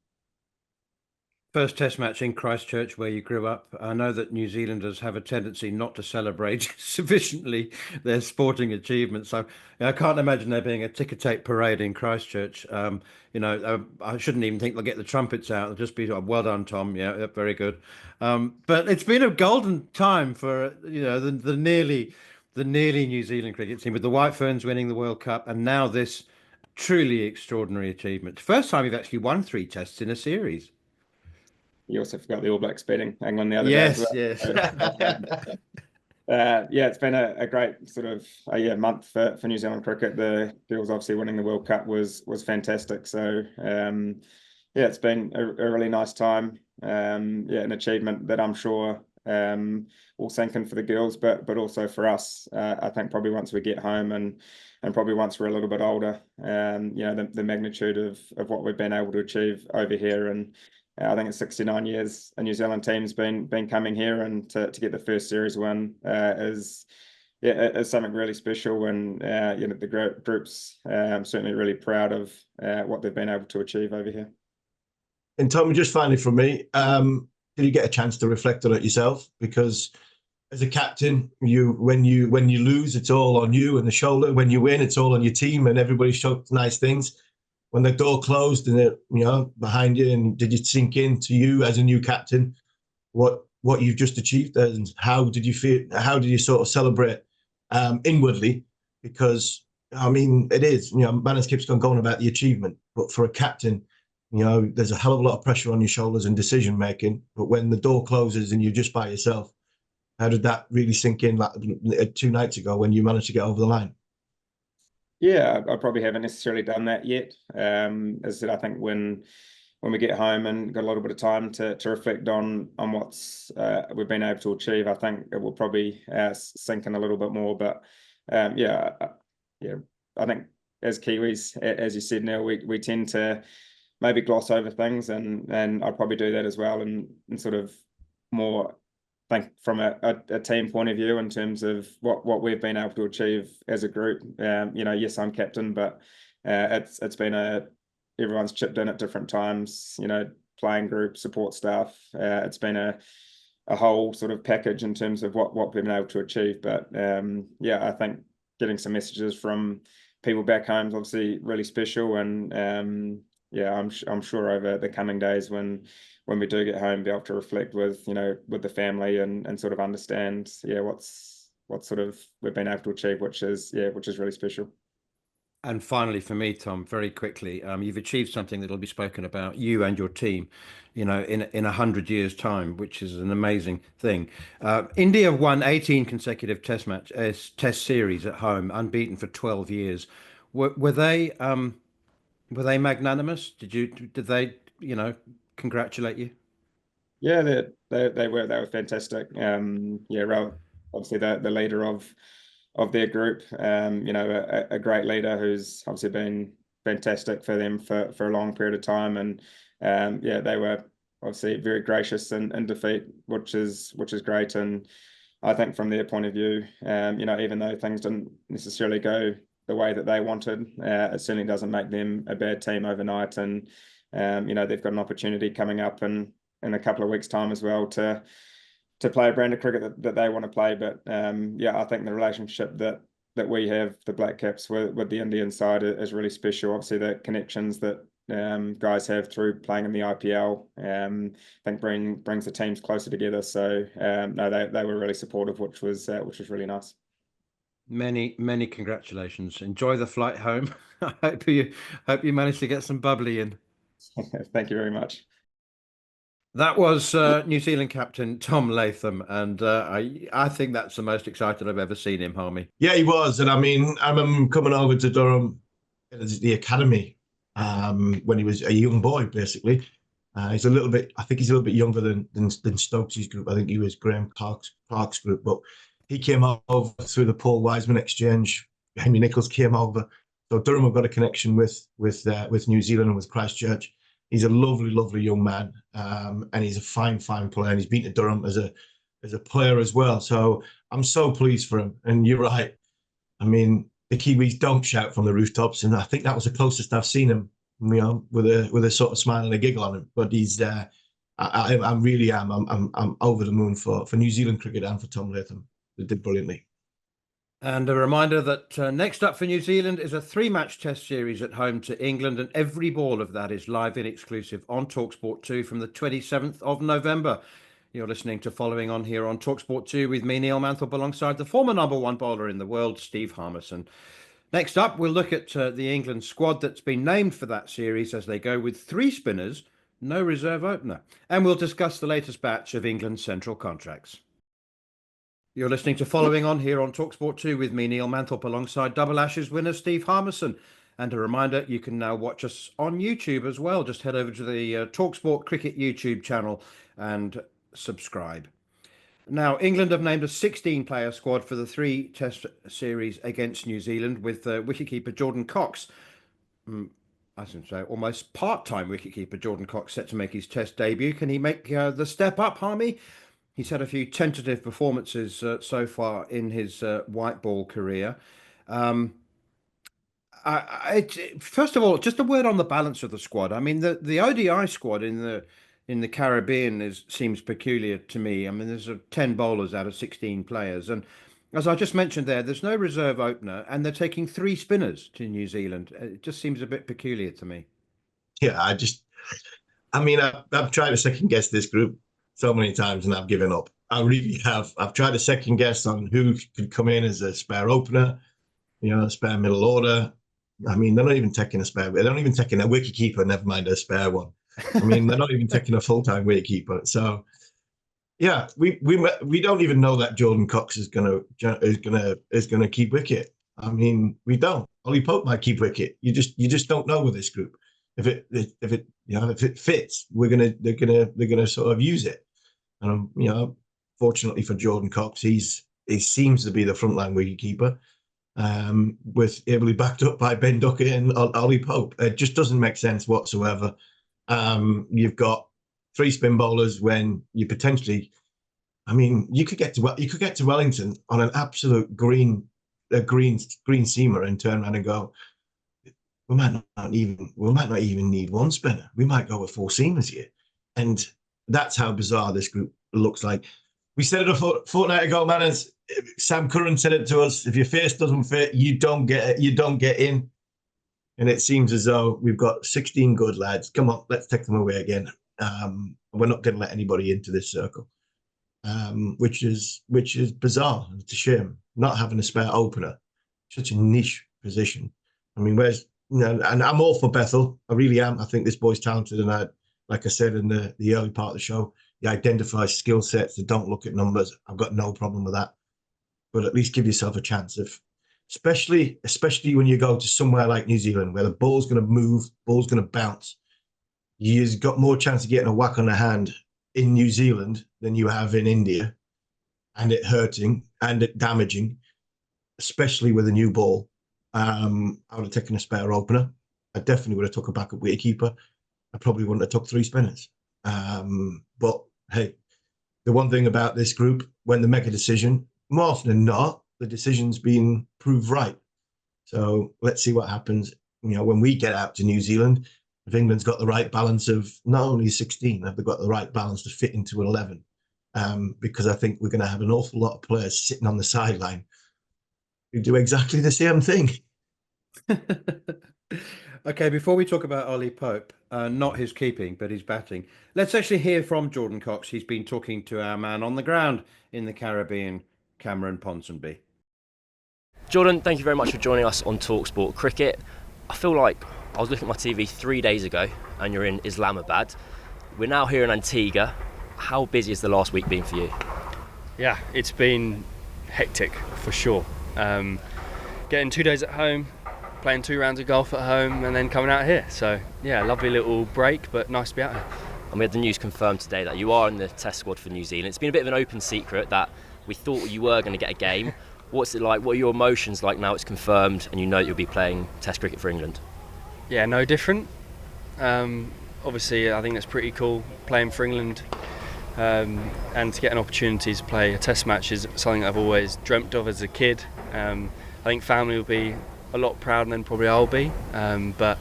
First test match in Christchurch, where you grew up. I know that New Zealanders have a tendency not to celebrate sufficiently their sporting achievements. So I can't imagine there being a ticker tape parade in Christchurch. I shouldn't even think they'll get the trumpets out. It'll just be, well done, Tom. Yeah, very good. But it's been a golden time for the nearly New Zealand cricket team, with the White Ferns winning the World Cup, and now this truly extraordinary achievement. First time you've actually won 3 tests in a series. You also forgot the All Blacks beating England the other day as well. Yes. It's been a great sort of month for New Zealand cricket. The girls obviously winning the World Cup was fantastic. So it's been a really nice time. An achievement that I'm sure will sink in for the girls, but also for us. I think probably once we get home and probably once we're a little bit older, the magnitude of what we've been able to achieve over here. And I think it's 69 years a New Zealand team's been coming here, and to get the first series win is something really special. And the group's certainly really proud of what they've been able to achieve over here. And Tom, just finally from me, did you get a chance to reflect on it yourself? Because as a captain, when you lose, it's all on you and the shoulder. When you win, it's all on your team, and everybody shouts nice things. When the door closed and it, behind you, and did it sink in to you as a new captain what you've just achieved, and how did you feel? How did you sort of celebrate inwardly? Because I mean, it is Manners keeps on going about the achievement, but for a captain, there's a hell of a lot of pressure on your shoulders and decision making. But when the door closes and you're just by yourself, how did that really sink in? Like 2 nights ago, when you managed to get over the line. Yeah, I probably haven't necessarily done that yet. As I said, I think when we get home and got a little bit of time to reflect on what's we've been able to achieve, I think it will probably sink in a little bit more. But yeah, I think as Kiwis, as you said, Neil, we tend to maybe gloss over things, and I'd probably do that as well, and sort of more think from a team point of view in terms of what we've been able to achieve as a group. Yes, I'm captain, but it's been everyone's chipped in at different times. Playing group, support staff. It's been a whole sort of package in terms of what we've been able to achieve. But I think getting some messages from people back home is obviously really special, and I'm sure over the coming days when we do get home, be able to reflect with the family and sort of understand what sort of we've been able to achieve, which is really special. And finally, for me, Tom, very quickly, you've achieved something that will be spoken about, you and your team, in 100 years' time, which is an amazing thing. India won 18 consecutive test series at home, unbeaten for 12 years. Were they magnanimous? Did they congratulate you? Yeah, they were fantastic. Obviously the leader of their group, a great leader who's obviously been fantastic for them for a long period of time, and they were obviously very gracious in defeat, which is great. And I think from their point of view, even though things didn't necessarily go the way that they wanted, it certainly doesn't make them a bad team overnight. And they've got an opportunity coming up in a couple of weeks' time as well to play a brand of cricket that they want to play. But I think the relationship that we have, the Black Caps, with the Indian side is really special. Obviously, the connections that guys have through playing in the IPL, I think brings the teams closer together. So no, they were really supportive, which was really nice. Many congratulations. Enjoy the flight home. I hope you managed to get some bubbly in. Thank you very much. That was New Zealand captain Tom Latham, and I think that's the most excited I've ever seen him, Harmy. Yeah, he was, and I remember coming over to Durham, the academy, when he was a young boy, basically. I think he's a little bit younger than Stokes' group. I think he was Graham Clark's group, but he came over through the Paul Wiseman exchange. Henry Nichols came over, so Durham have got a connection with New Zealand and with Christchurch. He's a lovely, lovely young man, and he's a fine player. And he's been to Durham as a player as well. So I'm so pleased for him. And you're right. I mean, the Kiwis don't shout from the rooftops, and I think that was the closest I've seen him, with a sort of smile and a giggle on him. But he's I really am. I'm over the moon for New Zealand cricket and for Tom Latham. They did brilliantly. And a reminder that next up for New Zealand is a 3-match test series at home to England, and every ball of that is live and exclusive on talkSPORT 2 from the 27th of November. You're listening to Following On here on talkSPORT 2 with me, Neil Manthorp, alongside the former #1 bowler in the world, Steve Harmison. Next up, we'll look at the England squad that's been named for that series as they go with 3 spinners, no reserve opener. And we'll discuss the latest batch of England's central contracts. You're listening to Following On here on talkSPORT 2 with me, Neil Manthorp, alongside Double Ashes winner Steve Harmison. And a reminder, you can now watch us on YouTube as well. Just head over to the talkSPORT Cricket YouTube channel and subscribe. Now, England have named a 16-player squad for the 3 test series against New Zealand, with wicketkeeper Jordan Cox, I should say almost part-time wicketkeeper Jordan Cox, set to make his test debut. Can he make the step up, Harmy? He's had a few tentative performances so far in his white ball career. First of all, just a word on the balance of the squad. I mean, the ODI squad in the Caribbean seems peculiar to me. I mean, there's 10 bowlers out of 16 players, and as I just mentioned there's no reserve opener, and they're taking 3 spinners to New Zealand. It just seems a bit peculiar to me. Yeah, I've tried to second guess this group so many times, and I've given up. I really have. I've tried to second guess on who could come in as a spare opener, a spare middle order. I mean, they're not even taking a spare. They're not even taking a wicketkeeper. Never mind a spare one. I mean, they're not even taking a full-time wicketkeeper. So, yeah, we don't even know that Jordan Cox is gonna keep wicket. I mean, we don't. Ollie Pope might keep wicket. You just don't know with this group. if it fits, they're gonna sort of use it. And fortunately for Jordan Cox, he seems to be the frontline wicketkeeper, with ably backed up by Ben Duckett and Ollie Pope. It just doesn't make sense whatsoever. You've got 3 spin bowlers when you potentially, you could get to Wellington on an absolute green seamer and turn around and go, we might not even need 1 spinner. We might go with 4 seamers here. And that's how bizarre this group looks like. We said it a fortnight ago, man. Sam Curran said it to us: if your face doesn't fit, you don't get in. And it seems as though we've got 16 good lads. Come on, let's take them away again. We're not going to let anybody into this circle, which is bizarre. It's a shame not having a spare opener, such a niche position. And I'm all for Bethel. I really am. I think this boy's talented, and like I said in the early part of the show, he identifies skill sets that don't look at numbers. I've got no problem with that. But at least give yourself a chance of, especially when you go to somewhere like New Zealand, where the ball's going to move, ball's going to bounce. You've got more chance of getting a whack on the hand in New Zealand than you have in India, and it hurting and it damaging, especially with a new ball. I would have taken a spare opener. I definitely would have took a backup wicketkeeper. I probably wouldn't have took 3 spinners. But hey, the one thing about this group, when they make a decision, more often than not, the decision's been proved right. So let's see what happens. When we get out to New Zealand, if England's got the right balance of not only 16, have they got the right balance to fit into an 11? Because I think we're going to have an awful lot of players sitting on the sideline who do exactly the same thing. Okay, before we talk about Ollie Pope, not his keeping, but his batting, let's actually hear from Jordan Cox. He's been talking to our man on the ground in the Caribbean, Cameron Ponsonby. Jordan, thank you very much for joining us on talkSPORT Cricket. I feel like I was looking at my TV 3 days ago and you're in Islamabad. We're now here in Antigua. How busy has the last week been for you? Yeah, it's been hectic for sure. Getting 2 days at home, playing 2 rounds of golf at home, and then coming out here. So yeah, lovely little break, but nice to be out here. And we had the news confirmed today that you are in the test squad for New Zealand. It's been a bit of an open secret that we thought you were going to get a game. What's it like? What are your emotions like now it's confirmed and you know you'll be playing test cricket for England? Yeah, no different. Obviously, I think that's pretty cool playing for England, and to get an opportunity to play a test match is something I've always dreamt of as a kid. I think family will be a lot prouder than probably I'll be, but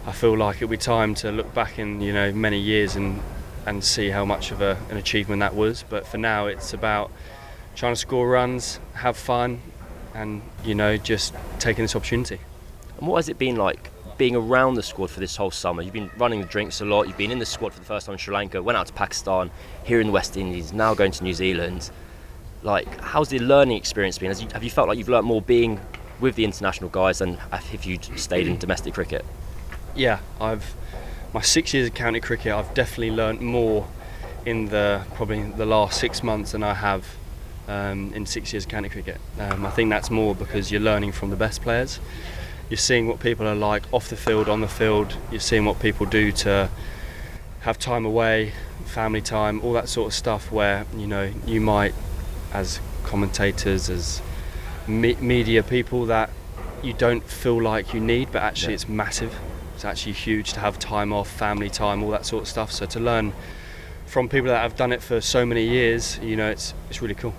I feel like it'll be time to look back in many years and see how much of an achievement that was. But for now, it's about trying to score runs, have fun, and just taking this opportunity. And what has it been like being around the squad for this whole summer? You've been running the drinks a lot, you've been in the squad for the first time in Sri Lanka, went out to Pakistan, here in the West Indies, now going to New Zealand. Like, how's the learning experience been? Have you felt like you've learnt more being with the international guys than if you'd stayed in domestic cricket? Yeah, my 6 years of county cricket, I've definitely learnt more in probably the last 6 months than I have in 6 years of county cricket. I think that's more because you're learning from the best players. You're seeing what people are like off the field, on the field. You're seeing what people do to have time away, family time, all that sort of stuff where you might, as commentators, as media people, that you don't feel like you need, but actually it's massive. It's actually huge to have time off, family time, all that sort of stuff. So to learn from people that have done it for so many years, it's really cool.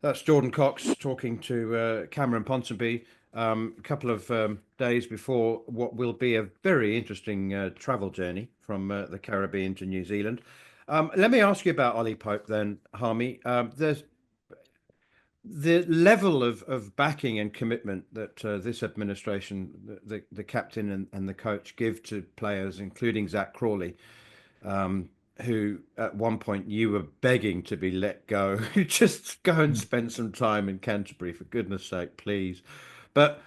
That's Jordan Cox talking to Cameron Ponsonby a couple of days before what will be a very interesting travel journey from the Caribbean to New Zealand. Let me ask you about Ollie Pope then, Harmy. There's the level of backing and commitment that this administration, the captain and the coach give to players, including Zach Crawley, who at one point you were begging to be let go. Just go and spend some time in Canterbury, for goodness sake, please. But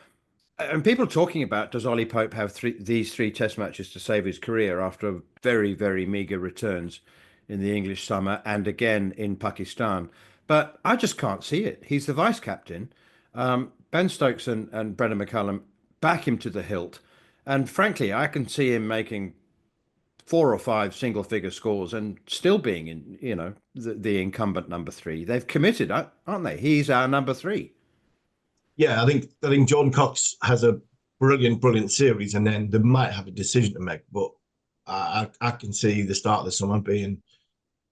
and people talking about, does Ollie Pope have these three test matches to save his career after very, very meagre returns in the English summer and again in Pakistan? But I just can't see it. He's the vice captain. Ben Stokes and Brendan McCullum back him to the hilt. And frankly, I can see him making 4 or 5 single-figure scores and still being in, the incumbent number 3. They've committed, aren't they? He's our number 3. Yeah, I think Jordan Cox has a brilliant series, and then they might have a decision to make. But I can see the start of the summer being,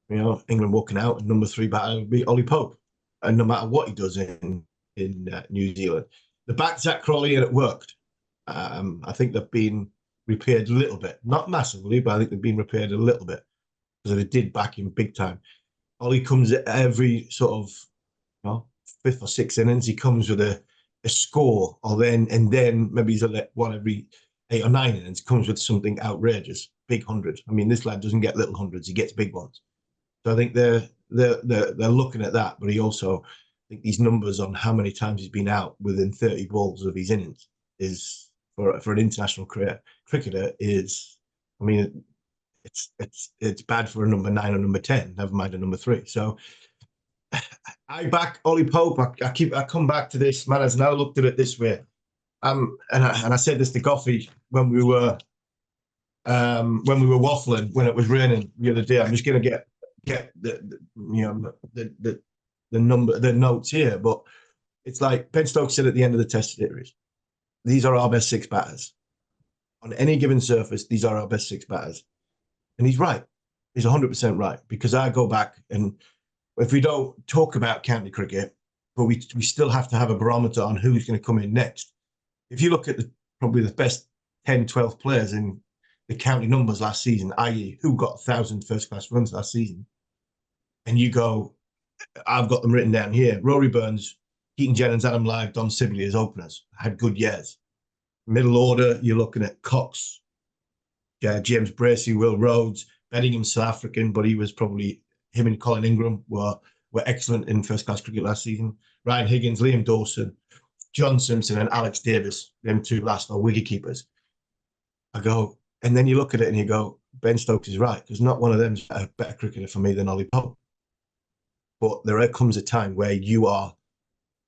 England walking out, and number 3 batter would be Ollie Pope, and no matter what he does in New Zealand, the back Zach Crawley, and it worked. I think they've been repaired a little bit, not massively, but I think they've been repaired a little bit because they did back him big time. Ollie comes at every sort of 5th or 6th innings. He comes with a score, and then maybe he's one every 8 or 9 innings. Comes with something outrageous, big 100. I mean, this lad doesn't get little hundreds; he gets big ones. So I think they're looking at that, but he also, I think these numbers on how many times he's been out within 30 balls of his innings is for an international cricketer is, I mean, it's bad for a number 9 or number 10. Never mind a number 3. So I back Ollie Pope. I come back to this. Man has now looked at it this way. And I said this to Goffey when we were waffling when it was raining the other day. I'm just going to get the notes here, but it's like Ben Stokes said at the end of the Test series. These are our best 6 batters. On any given surface, these are our best 6 batters. And he's right. He's 100% right. Because I go back, and if we don't talk about county cricket, but we still have to have a barometer on who's going to come in next. If you look at probably the best 10, 12 players in the county numbers last season, i.e. who got 1,000 first-class runs last season, and you go, I've got them written down here. Rory Burns, Keaton Jennings, Adam Lyve, Don Sibley as openers, had good years. Middle order, you're looking at Cox, James Bracey, Will Rhodes, Beddingham, South African, but he was probably, him and Colin Ingram were excellent in first-class cricket last season. Ryan Higgins, Liam Dawson, John Simpson, and Alex Davis, them 2 last are wicket keepers. I go, and then you look at it and you go, Ben Stokes is right, because not one of them's a better cricketer for me than Ollie Pope. But there comes a time where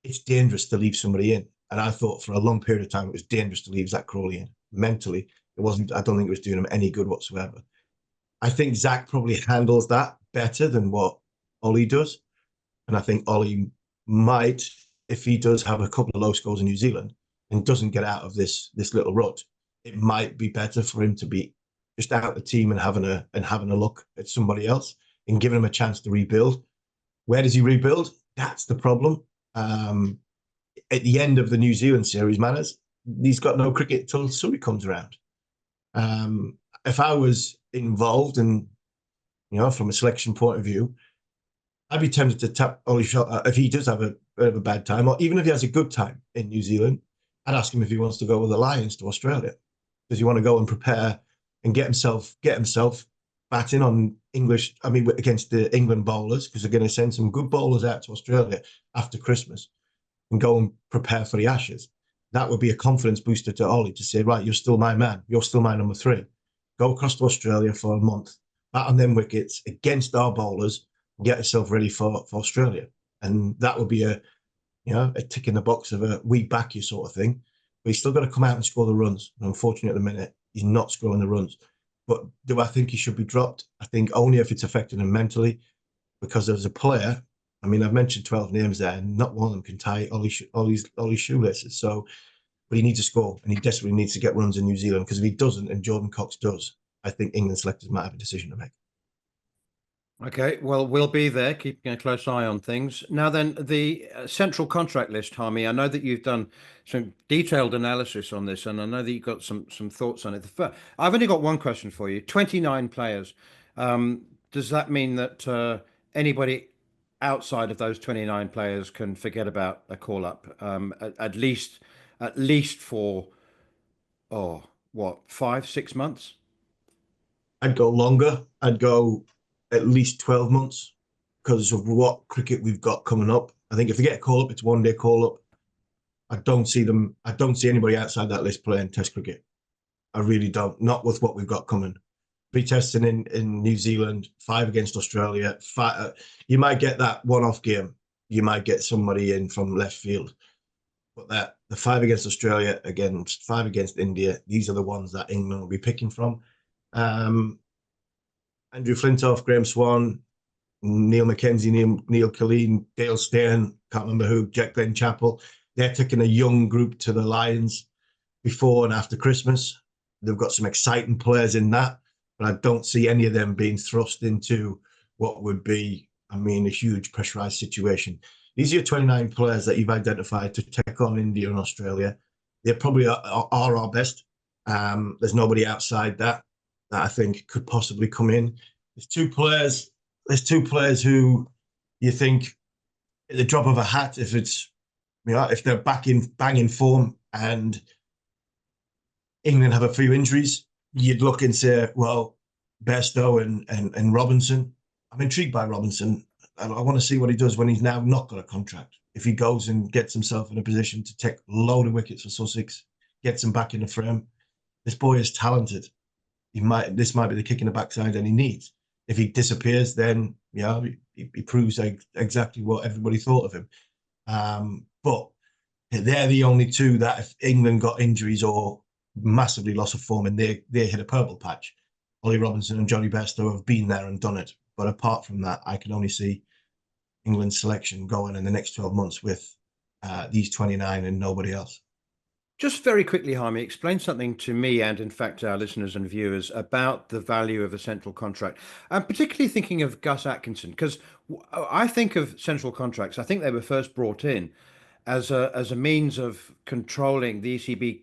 it's dangerous to leave somebody in. And I thought for a long period of time, it was dangerous to leave Zach Crawley in. Mentally, it wasn't, I don't think it was doing him any good whatsoever. I think Zach probably handles that better than what Ollie does. And I think Ollie might, if he does have a couple of low scores in New Zealand and doesn't get out of this little rut, it might be better for him to be just out of the team and having a look at somebody else and giving him a chance to rebuild. Where does he rebuild? That's the problem. At the end of the New Zealand series, Manners, he's got no cricket till Surrey comes around. If I was involved and, from a selection point of view, I'd be tempted to tap Ollie Shot if he does have a bit of a bad time, or even if he has a good time in New Zealand. I'd ask him if he wants to go with the Lions to Australia. Does he want to go and prepare and get himself batting on against the England bowlers, because they're going to send some good bowlers out to Australia after Christmas, and go and prepare for the Ashes. That would be a confidence booster to Ollie to say, right, you're still my man. You're still my number 3. Go across to Australia for a month, bat on them wickets against our bowlers, and get yourself ready for Australia. And that would be a tick in the box of a we back you sort of thing. But he's still got to come out and score the runs. And unfortunately, at the minute, he's not scoring the runs. But do I think he should be dropped? I think only if it's affecting him mentally, because as a player, I mean, I've mentioned 12 names there, and not one of them can tie Ollie's shoelaces. So, but he needs to score, and he desperately needs to get runs in New Zealand, because if he doesn't, and Jordan Cox does, I think England selectors might have a decision to make. Okay, well, we'll be there, keeping a close eye on things. Now then, the central contract list, Harmy, I know that you've done some detailed analysis on this, and I know that you've got some thoughts on it. I've only got one question for you. 29 players. Does that mean that anybody outside of those 29 players can forget about a call-up, at least for, 5-6 months? I'd go longer. I'd go at least 12 months because of what cricket we've got coming up. I think if they get a call-up, it's one-day call-up. I don't see anybody outside that list playing Test cricket. I really don't. Not with what we've got coming. 3 tests in New Zealand, 5 against Australia. 5, you might get that one-off game. You might get somebody in from left field. but that the 5 against Australia, against 5 against India, these are the ones that England will be picking from. Andrew Flintoff, Graham Swan, Neil Mackenzie, Neil Killeen, Dale Steyn, can't remember who, Jack Glenn Chappell. They're taking a young group to the Lions before and after Christmas. They've got some exciting players in that, but I don't see any of them being thrust into what would be, I mean, a huge pressurised situation. These are your 29 players that you've identified to take on India and Australia. They probably are our best. There's nobody outside that I think could possibly come in. There's two players who you think at the drop of a hat, if it's, you know, if they're back in banging form and England have a few injuries, you'd look and say, well, Bairstow and Robinson. I'm intrigued by Robinson. I want to see what he does when he's now not got a contract. If he goes and gets himself in a position to take a load of wickets for Sussex, gets him back in the frame. This boy is talented. This might be the kick in the backside that he needs. If he disappears, then he proves exactly what everybody thought of him. But they're the only two that if England got injuries or massively loss of form and they hit a purple patch, Ollie Robinson and Johnny Bairstow have been there and done it. But apart from that, I can only see England's selection going in the next 12 months with these 29 and nobody else. Just very quickly, Jaime, explain something to me and, in fact, our listeners and viewers about the value of a central contract. I'm particularly thinking of Gus Atkinson, because I think of central contracts. I think they were first brought in as a means of controlling the ECB,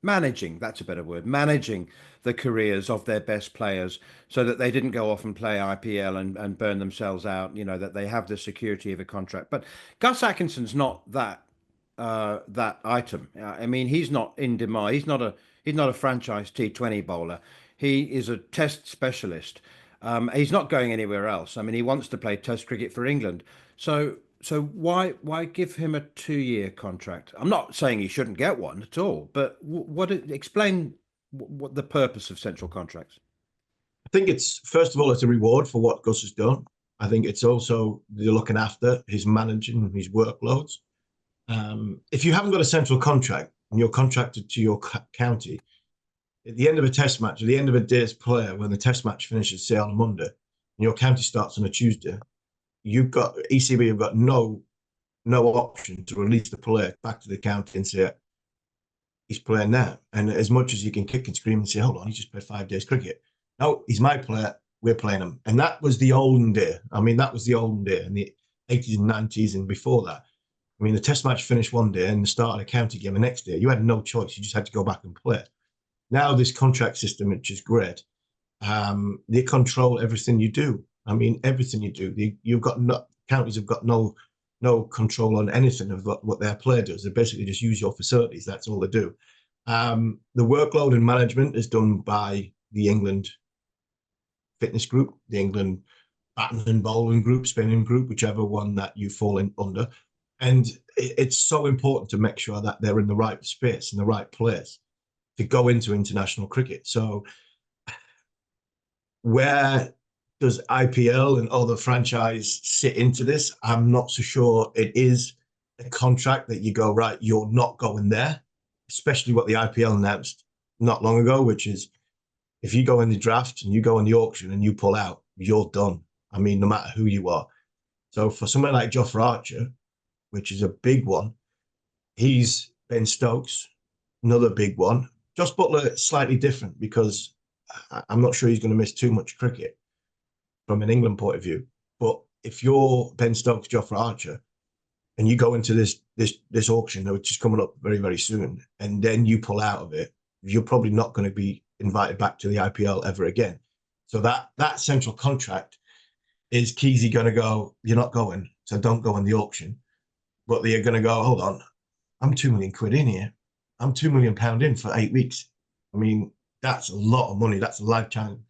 managing, that's a better word, managing the careers of their best players so that they didn't go off and play IPL and burn themselves out, you know, that they have the security of a contract. But Gus Atkinson's not that item. I mean, he's not in demand. He's not a franchise T20 bowler. He is a test specialist. He's not going anywhere else. I mean, he wants to play test cricket for England. So why give him a 2-year contract? I'm not saying he shouldn't get one at all, but explain what the purpose of central contracts. I think it's, first of all, it's a reward for what Gus has done. I think it's also they're looking after his managing his workloads. If you haven't got a central contract and you're contracted to your county, at the end of a test match, at the end of a day's play, when the test match finishes, say on a Monday, and your county starts on a Tuesday, ECB have got no option to release the player back to the county and say, he's playing now. And as much as you can kick and scream and say, hold on, he just played 5 days cricket. No, he's my player, we're playing him. And that was the olden day. I mean, that was the olden day in the 80s and 90s and before that. I mean, the test match finished one day and the start of a county game the next day. You had no choice. You just had to go back and play. Now this contract system, which is great, they control everything you do. I mean, everything you do. Counties have got no control on anything of what their player does. They basically just use your facilities. That's all they do. The workload and management is done by the England fitness group, the England batting and bowling group, spinning group, whichever one that you fall in under. And it's so important to make sure that they're in the right space, in the right place to go into international cricket. So where does IPL and other franchise sit into this? I'm not so sure. It is a contract that you go, right, you're not going there, especially what the IPL announced not long ago, which is if you go in the draft and you go in the auction and you pull out, you're done. I mean, no matter who you are. So for someone like Jofra Archer, which is a big one, he's Ben Stokes, another big one. Josh Buttler, slightly different because I'm not sure he's going to miss too much cricket from an England point of view. But if you're Ben Stokes, Jofra Archer, and you go into this auction, which is coming up very, very soon, and then you pull out of it, you're probably not going to be invited back to the IPL ever again. So that central contract is Keezy going to go, you're not going, so don't go in the auction. But they're going to go, hold on, I'm £2 million in here. I'm £2 million in for 8 weeks. I mean, that's a lot of money. That's a lifetime.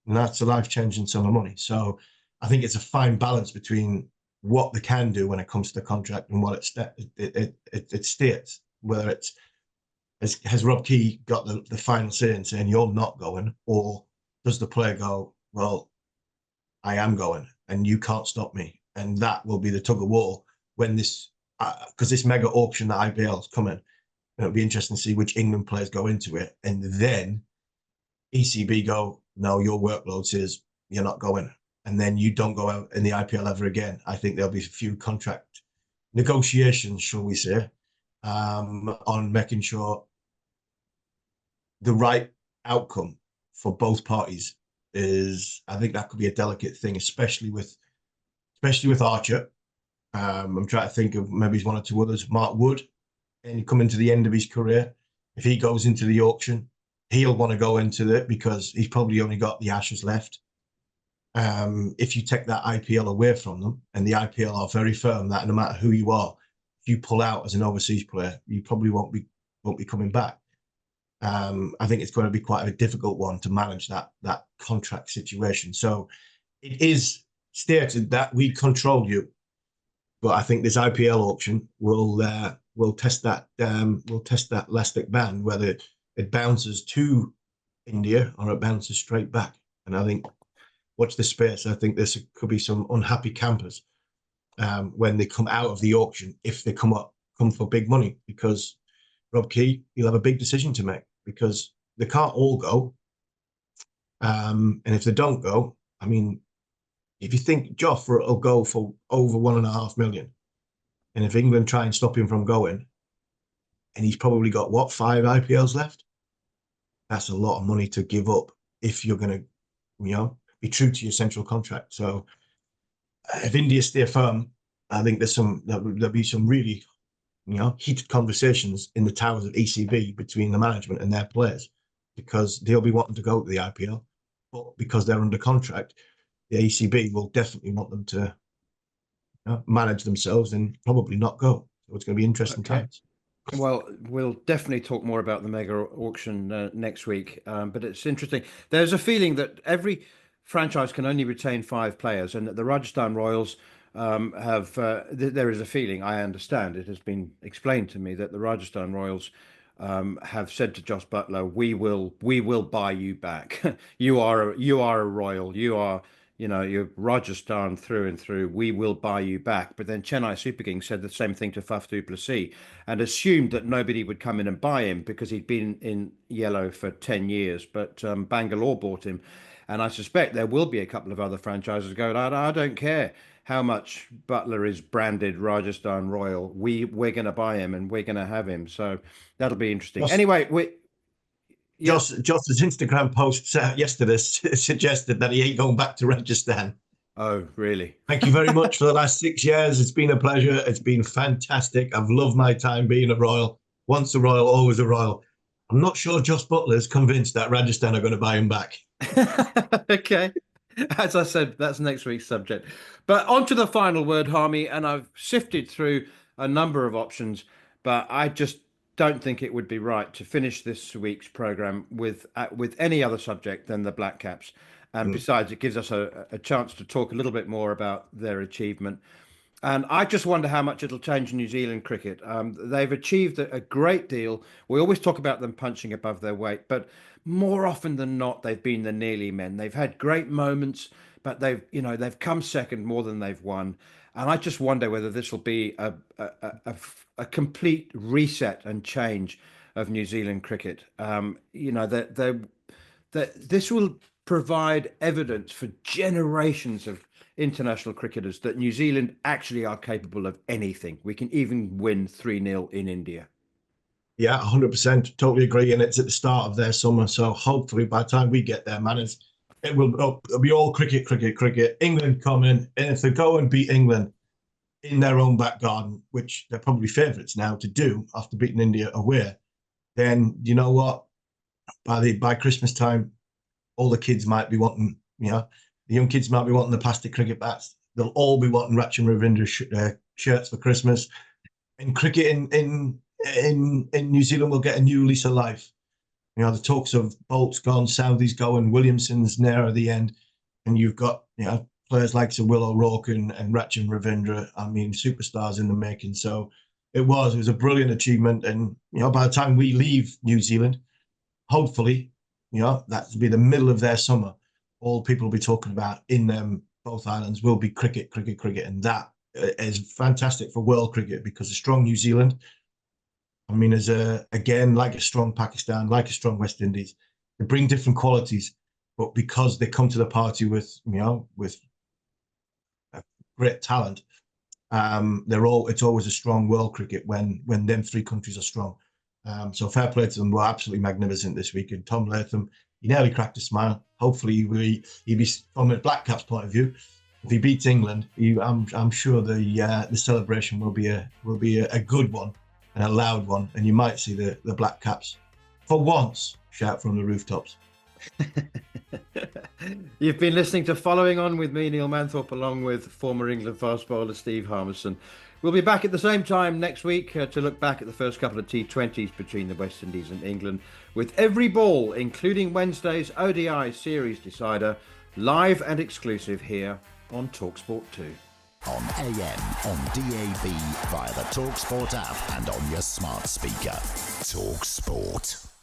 And that's a life-changing sum of money. So I think it's a fine balance between what they can do when it comes to the contract and what it states. Whether it's, has Rob Key got the final say in saying you're not going, or does the player go, well, I am going and you can't stop me. And that will be the tug of war when this because this mega auction that IPL is coming, it'll be interesting to see which England players go into it, and then ECB go, no, your workload says you're not going, and then you don't go out in the IPL ever again. I think there'll be a few contract negotiations, shall we say, on making sure the right outcome for both parties is. I think that could be a delicate thing, especially with Archer. I'm trying to think of maybe one or two others. Mark Wood, and coming to the end of his career, if he goes into the auction, he'll want to go into it because he's probably only got the Ashes left. If you take that IPL away from them, and the IPL are very firm that no matter who you are, if you pull out as an overseas player, you probably won't be coming back. I think it's going to be quite a difficult one to manage that contract situation. So it is stated that we control you, but I think this IPL auction will test that elastic band, whether it bounces to India or it bounces straight back. And I think, watch the space. I think there could be some unhappy campers when they come out of the auction, if they come for big money, because Rob Key, he'll have a big decision to make, because they can't all go. And if they don't go, I mean, if you think Joffre will go for over 1.5 million, and if England try and stop him from going, and he's probably got, what, 5 IPLs left? That's a lot of money to give up if you're going to, be true to your central contract. So if India stay firm, I think there'll be some really, heated conversations in the towers of ECB between the management and their players, because they'll be wanting to go to the IPL, but because they're under contract, the ECB will definitely want them to manage themselves and probably not go. So it's going to be interesting times. Well, we'll definitely talk more about the mega auction next week, but it's interesting. There's a feeling that every franchise can only retain 5 players, and that the Rajasthan Royals there is a feeling, I understand, it has been explained to me, that the Rajasthan Royals have said to Josh Butler, we will buy you back. you are a Royal, you're Rajasthan through and through. We will buy you back. But then Chennai Super Kings said the same thing to Faf du Plessis, and assumed that nobody would come in and buy him because he'd been in yellow for 10 years. But Bangalore bought him. And I suspect there will be a couple of other franchises going, I don't care how much Butler is branded Rajasthan Royal. We're going to buy him and we're going to have him. So that'll be interesting. Anyway, Josh's Instagram post yesterday suggested that he ain't going back to Rajasthan. Oh, really? Thank you very much for the last 6 years. It's been a pleasure. It's been fantastic. I've loved my time being a Royal. Once a Royal, always a Royal. I'm not sure Josh Butler is convinced that Rajasthan are going to buy him back. Okay. As I said, that's next week's subject. But on to the final word, Harmy, and I've sifted through a number of options, but I just don't think it would be right to finish this week's programme with any other subject than the Black Caps. And besides, it gives us a chance to talk a little bit more about their achievement. And I just wonder how much it'll change New Zealand cricket. They've achieved a great deal. We always talk about them punching above their weight, but more often than not, they've been the nearly men. They've had great moments, but they've come second more than they've won. And I just wonder whether this will be a complete reset and change of New Zealand cricket. This will provide evidence for generations of international cricketers that New Zealand actually are capable of anything. We can even win 3-0 in India. Yeah, 100%. Totally agree. And it's at the start of their summer. So hopefully by the time we get there, man, it'll be all cricket. England coming. And if they go and beat England in their own back garden, which they're probably favourites now to do after beating India away, then you know what? By Christmas time, all the kids might be wanting, the young kids might be wanting the plastic cricket bats. They'll all be wanting Ratchan Ravindra shirts for Christmas. And cricket in New Zealand will get a new lease of life. The talks of Bolt's gone, Southey's going, Williamson's near at the end, and you've got players like Sir Will O'Rourke and Ratchan Ravindra. I mean, superstars in the making. So it was a brilliant achievement. And by the time we leave New Zealand, hopefully, that'll be the middle of their summer. All people will be talking about in both islands will be cricket, and that is fantastic for world cricket because a strong New Zealand, I mean, again, like a strong Pakistan, like a strong West Indies, they bring different qualities, but because they come to the party with great talent, it's always a strong world cricket when them three countries are strong. So fair play to them. We're absolutely magnificent this week. And Tom Latham, he nearly cracked a smile. Hopefully, he'll be from a Black Caps point of view. If he beats England, I'm sure the celebration will be a good one and a loud one, and you might see the Black Caps for once shout from the rooftops. You've been listening to Following On with me, Neil Manthorp, along with former England fast bowler Steve Harmison. We'll be back at the same time next week to look back at the first couple of T20s between the West Indies and England, with every ball, including Wednesday's ODI series decider, live and exclusive here on talkSPORT 2. On AM, on DAB, via the talkSPORT app and on your smart speaker. talkSPORT.